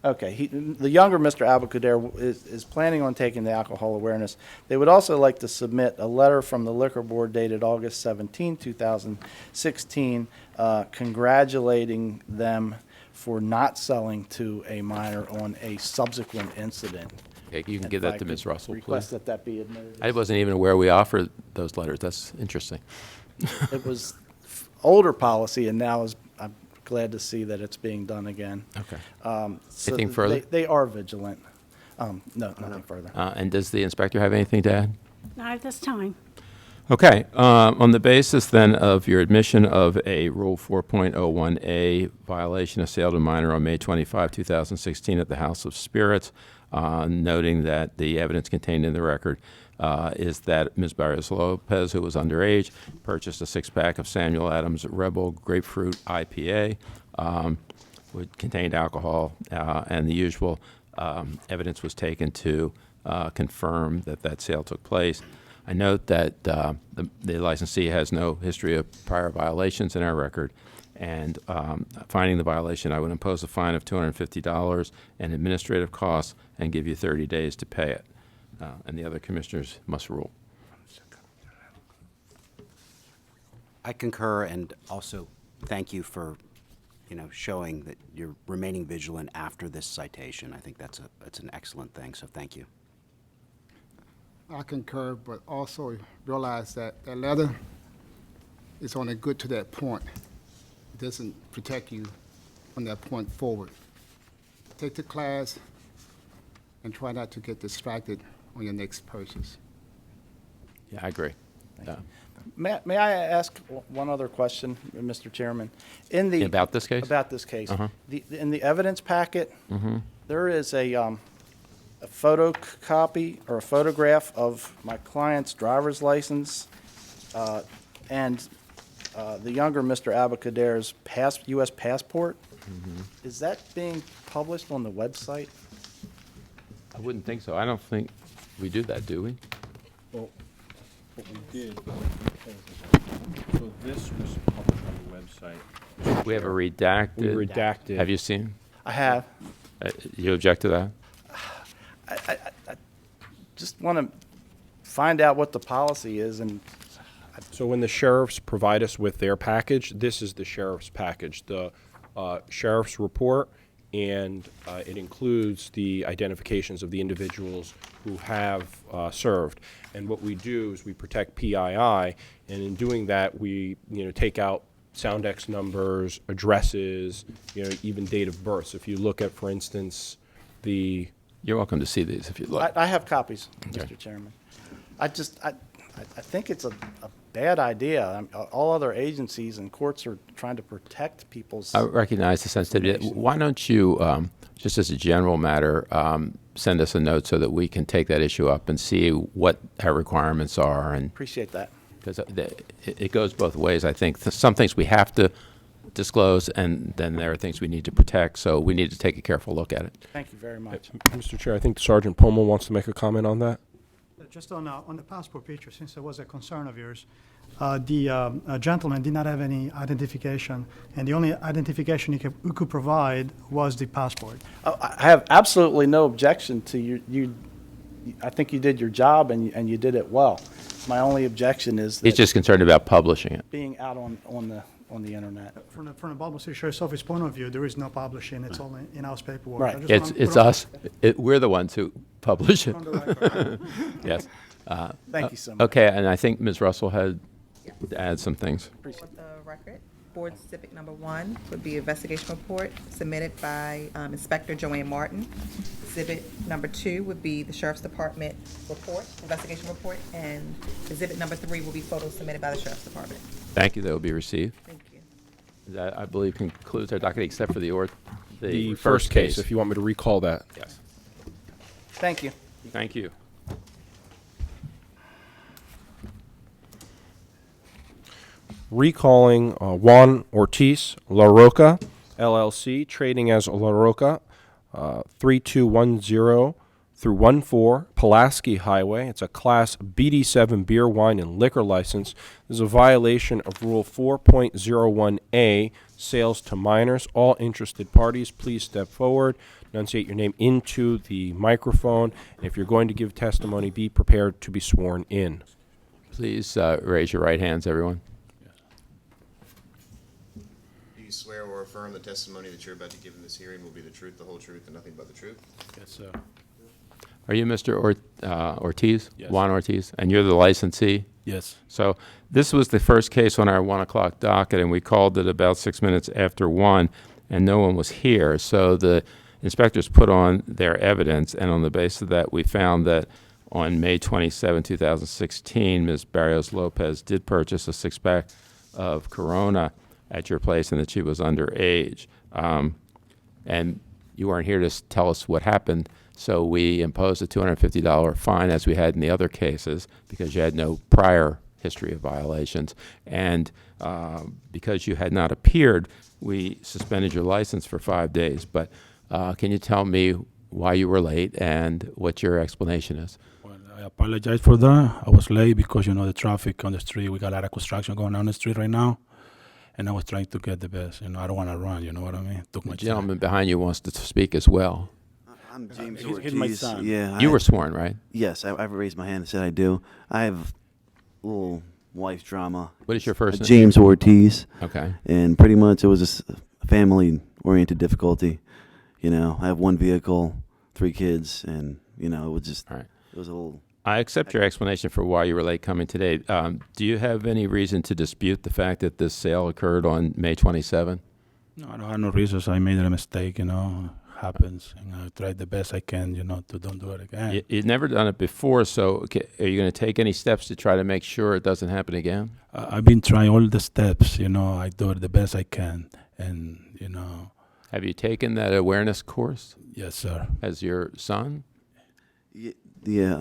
Okay, the younger Mr. Abu Qadir is planning on taking the alcohol awareness. They would also like to submit a letter from the Liquor Board dated August 17, 2016, congratulating them for not selling to a minor on a subsequent incident. Okay, you can If give I that to could Ms. Russell, please. Request that be admitted. I wasn't even aware we offered those letters. That's interesting. It was older policy, and now I'm glad to see that it's being done again. Okay. So Anything further? They are vigilant. No, nothing further. And does the inspector have anything to add? Not at this time. Okay. On the basis then of your admission of a Rule 4.01A violation of sale to minor on May 25, 2016 at the House of Spirits, noting that the evidence contained in the record is that Ms. Barrios Lopez, who was underage, purchased a six-pack of Samuel Adams Rebel Grapefruit IPA, which contained alcohol, and the usual evidence was taken to confirm that sale took place. I note that the licensee has no history of prior violations in our record, and finding the violation, I would impose a fine of $250 and administrative costs and give you 30 days to pay it. And the other commissioners must rule. I concur, and also thank you for, showing that you're remaining vigilant after this citation. I think that's an excellent thing, so thank you. I concur, but also realize that that letter is only good to that point. It doesn't protect you from that point forward. Take the class and try not to get distracted on your next purchase. Yeah, I agree. May I ask one other question, Mr. Chairman? About this case? About this case. Uh-huh. In the evidence packet, Mm-hmm. there is a photocopy or a photograph of my client's driver's license and the younger Mr. Abu Qadir's U.S. passport. Mm-hmm. Is that being published on the website? I wouldn't think so. I don't think we do that, do we? Well, what we did, so this was published on the website. We have a redacted. We redacted. Have you seen? I have. You object to that? I just want to find out what the policy is, and So when the sheriffs provide us with their package, this is the sheriff's package, the sheriff's report, and it includes the identifications of the individuals who have served. And what we do is we protect PII, and in doing that, we take out Soundex numbers, addresses, even date of birth. So if you look at, for instance, the You're welcome to see these if you'd like. I have copies, Okay. Mr. Chairman. I think it's a bad idea. All other agencies and courts are trying to protect people's. I recognize the sensitivity. Why don't you, just as a general matter, send us a note so that we can take that issue up and see what our requirements are, and Appreciate that. because it goes both ways. I think some things we have to disclose, and then there are things we need to protect. So we need to take a careful look at it. Thank you very much. Mr. Chair, I think Sergeant Pomo wants to make a comment on that. Just on the passport picture, since it was a concern of yours, the gentleman did not have any identification, and the only identification you could provide was the passport. I have absolutely no objection to you. I think you did your job, and you did it well. My only objection is He's that just concerned about publishing it. being out on the internet. From the Baltimore City Sheriff's Office point of view, there is no publishing, it's all in-house paperwork. Right. I just It's wanna it's put on- us. We're the ones who publish it. On the record. Yes. Thank you so much. Okay, and I think Ms. Russell had to add some things. For the record, Board Civic Number 1 would be investigation report submitted by Inspector Joanne Martin. Exhibit Number 2 would be the Sheriff's Department report, investigation report, and Exhibit Number 3 will be photos submitted by the Sheriff's Department. Thank you. That will be received. Thank you. That, I believe, concludes our docket, except for The first case, if you want me to recall that. Yes. Thank you. Thank you. Recalling Juan Ortiz La Roca, LLC, trading as La Roca, 3210 through 14 Pulaski Highway. It's a Class BD7 beer, wine, and liquor license. There's a violation of Rule 4.01A, sales to minors. All interested parties, please step forward, enunciate your name into the microphone. And if you're going to give testimony, be prepared to be sworn in. Please raise your right hands, everyone. Do you swear or affirm the testimony that you're about to give in this hearing will be the truth, the whole truth, and nothing but the truth? Yes, sir. Are you Mr. Ortiz? Yes. Juan Ortiz? And you're the licensee? Yes. So this was the first case on our 1 o'clock docket, and we called it about 6 minutes after 1, and no one was here. So the inspectors put on their evidence, and on the basis of that, we found that on May 27, 2016, Ms. Barrios Lopez did purchase a six-pack of Corona at your place, and that she was underage. And you weren't here to tell us what happened, so we imposed a $250 fine, as we had in the other cases, because you had no prior history of violations. And because you had not appeared, we suspended your license for 5 days. But can you tell me why you were late and what your explanation is? Well, I apologize for that. I was late because, the traffic on the street, we got a lot of construction going on the street right now. And I was trying to get the best. I don't want to run, you know what I mean? Took The my time. gentleman behind you wants to speak as well. I'm James he's Ortiz. my son. Yeah, You were sworn, right? Yes, I've raised my hand and said I do. I have a little wife drama. What is your first name? James Ortiz. Okay. And pretty much it was just a family-oriented difficulty. I have one vehicle, 3 kids, and it was just it was a little. I accept your explanation for why you were late coming today. Do you have any reason to dispute the fact that this sale occurred on May 27? No, I don't have no reasons. I made a mistake, happens. And I tried the best I can, to don't do it again. You've never done it before, so are you going to take any steps to try to make sure it doesn't happen again? I've been trying all the steps, I do it the best I can. And, Have you taken that awareness course? Yes, sir. As your son? Yeah,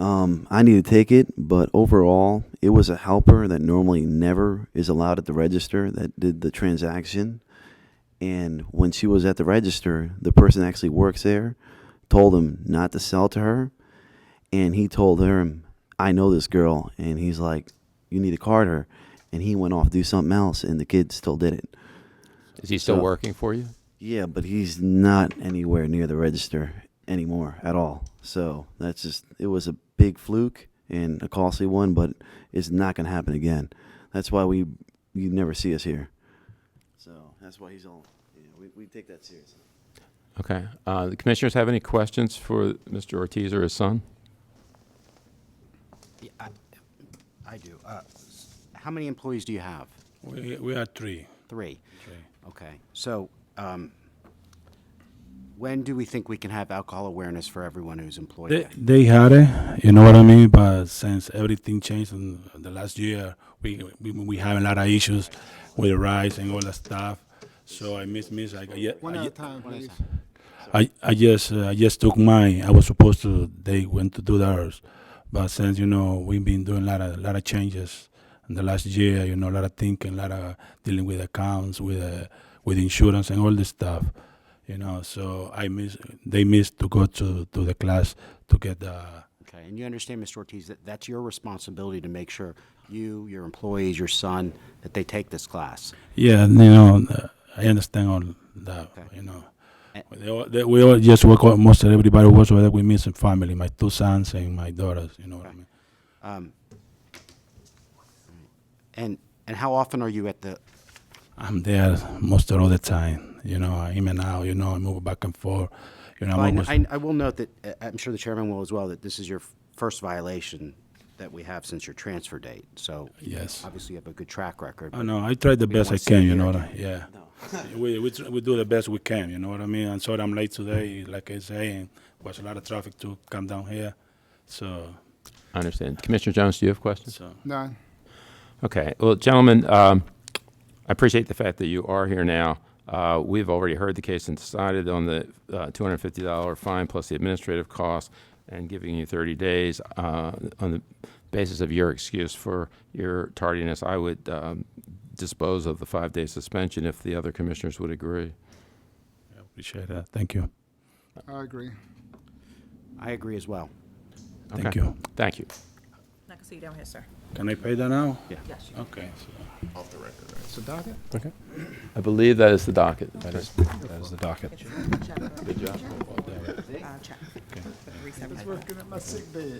I need to take it, but overall, it was a helper that normally never is allowed at the register that did the transaction. And when she was at the register, the person actually works there, told him not to sell to her, and he told her, I know this girl, and he's like, you need to card her, and he went off to do something else, and the kid still did it. Is he still So- working for you? Yeah, but he's not anywhere near the register anymore at all. So that's just, it was a big fluke and a costly one, but it's not going to happen again. That's why you never see us here. So that's why he's all, we take that seriously. Okay. The commissioners have any questions for Mr. Ortiz or his son? Yeah, I do. How many employees do you have? We are three. Three. Okay. So, when do we think we can have alcohol awareness for everyone who's employed there? They had it, you know what I mean. But since everything changed in the last year, we have a lot of issues with the rights and all that stuff. So I miss. One at a time, please. I just took mine. I was supposed to. They went to do theirs, but since we've been doing a lot of changes in the last year. A lot of thinking, a lot of dealing with accounts, with insurance and all this stuff. So they missed to go to the class to get the. Okay, and you understand, Mr. Ortiz, that that's your responsibility to make sure you, your employees, your son, that they take this class. Yeah, I understand all that. We all just work. Most of everybody works with. We miss a family. My two sons and my daughters. You know what I mean. And how often are you at the? I'm there most of all the time. In and out. I move back and forth. Well, I'm almost. I will note that I'm sure the chairman will as well, that this is your first violation that we have since your transfer date. So Yes. obviously you have a good track record. I know. I tried the we don't best I wanna see it can. here What? again. Yeah. we do the best we can. You know what I mean. And sorry I'm late today. Like I say, and was a lot of traffic to come down here. So. I understand. Commissioner Jones, do you have questions? So. None. Okay. Well, gentlemen, I appreciate the fact that you are here now. We've already heard the case and decided on the $250 fine plus the administrative cost and giving you 30 days. On the basis of your excuse for your tardiness, I would dispose of the 5-day suspension if the other commissioners would agree. I appreciate that. Thank you. I agree. I agree as well. Thank Okay. you. Thank you. I can see you down here, sir. Can I pay that now? Yeah. Yes. Okay. Off the record, right? It's a docket? Okay. I believe that is the docket. That is the docket. Good job. Check. I was working at my sick bed.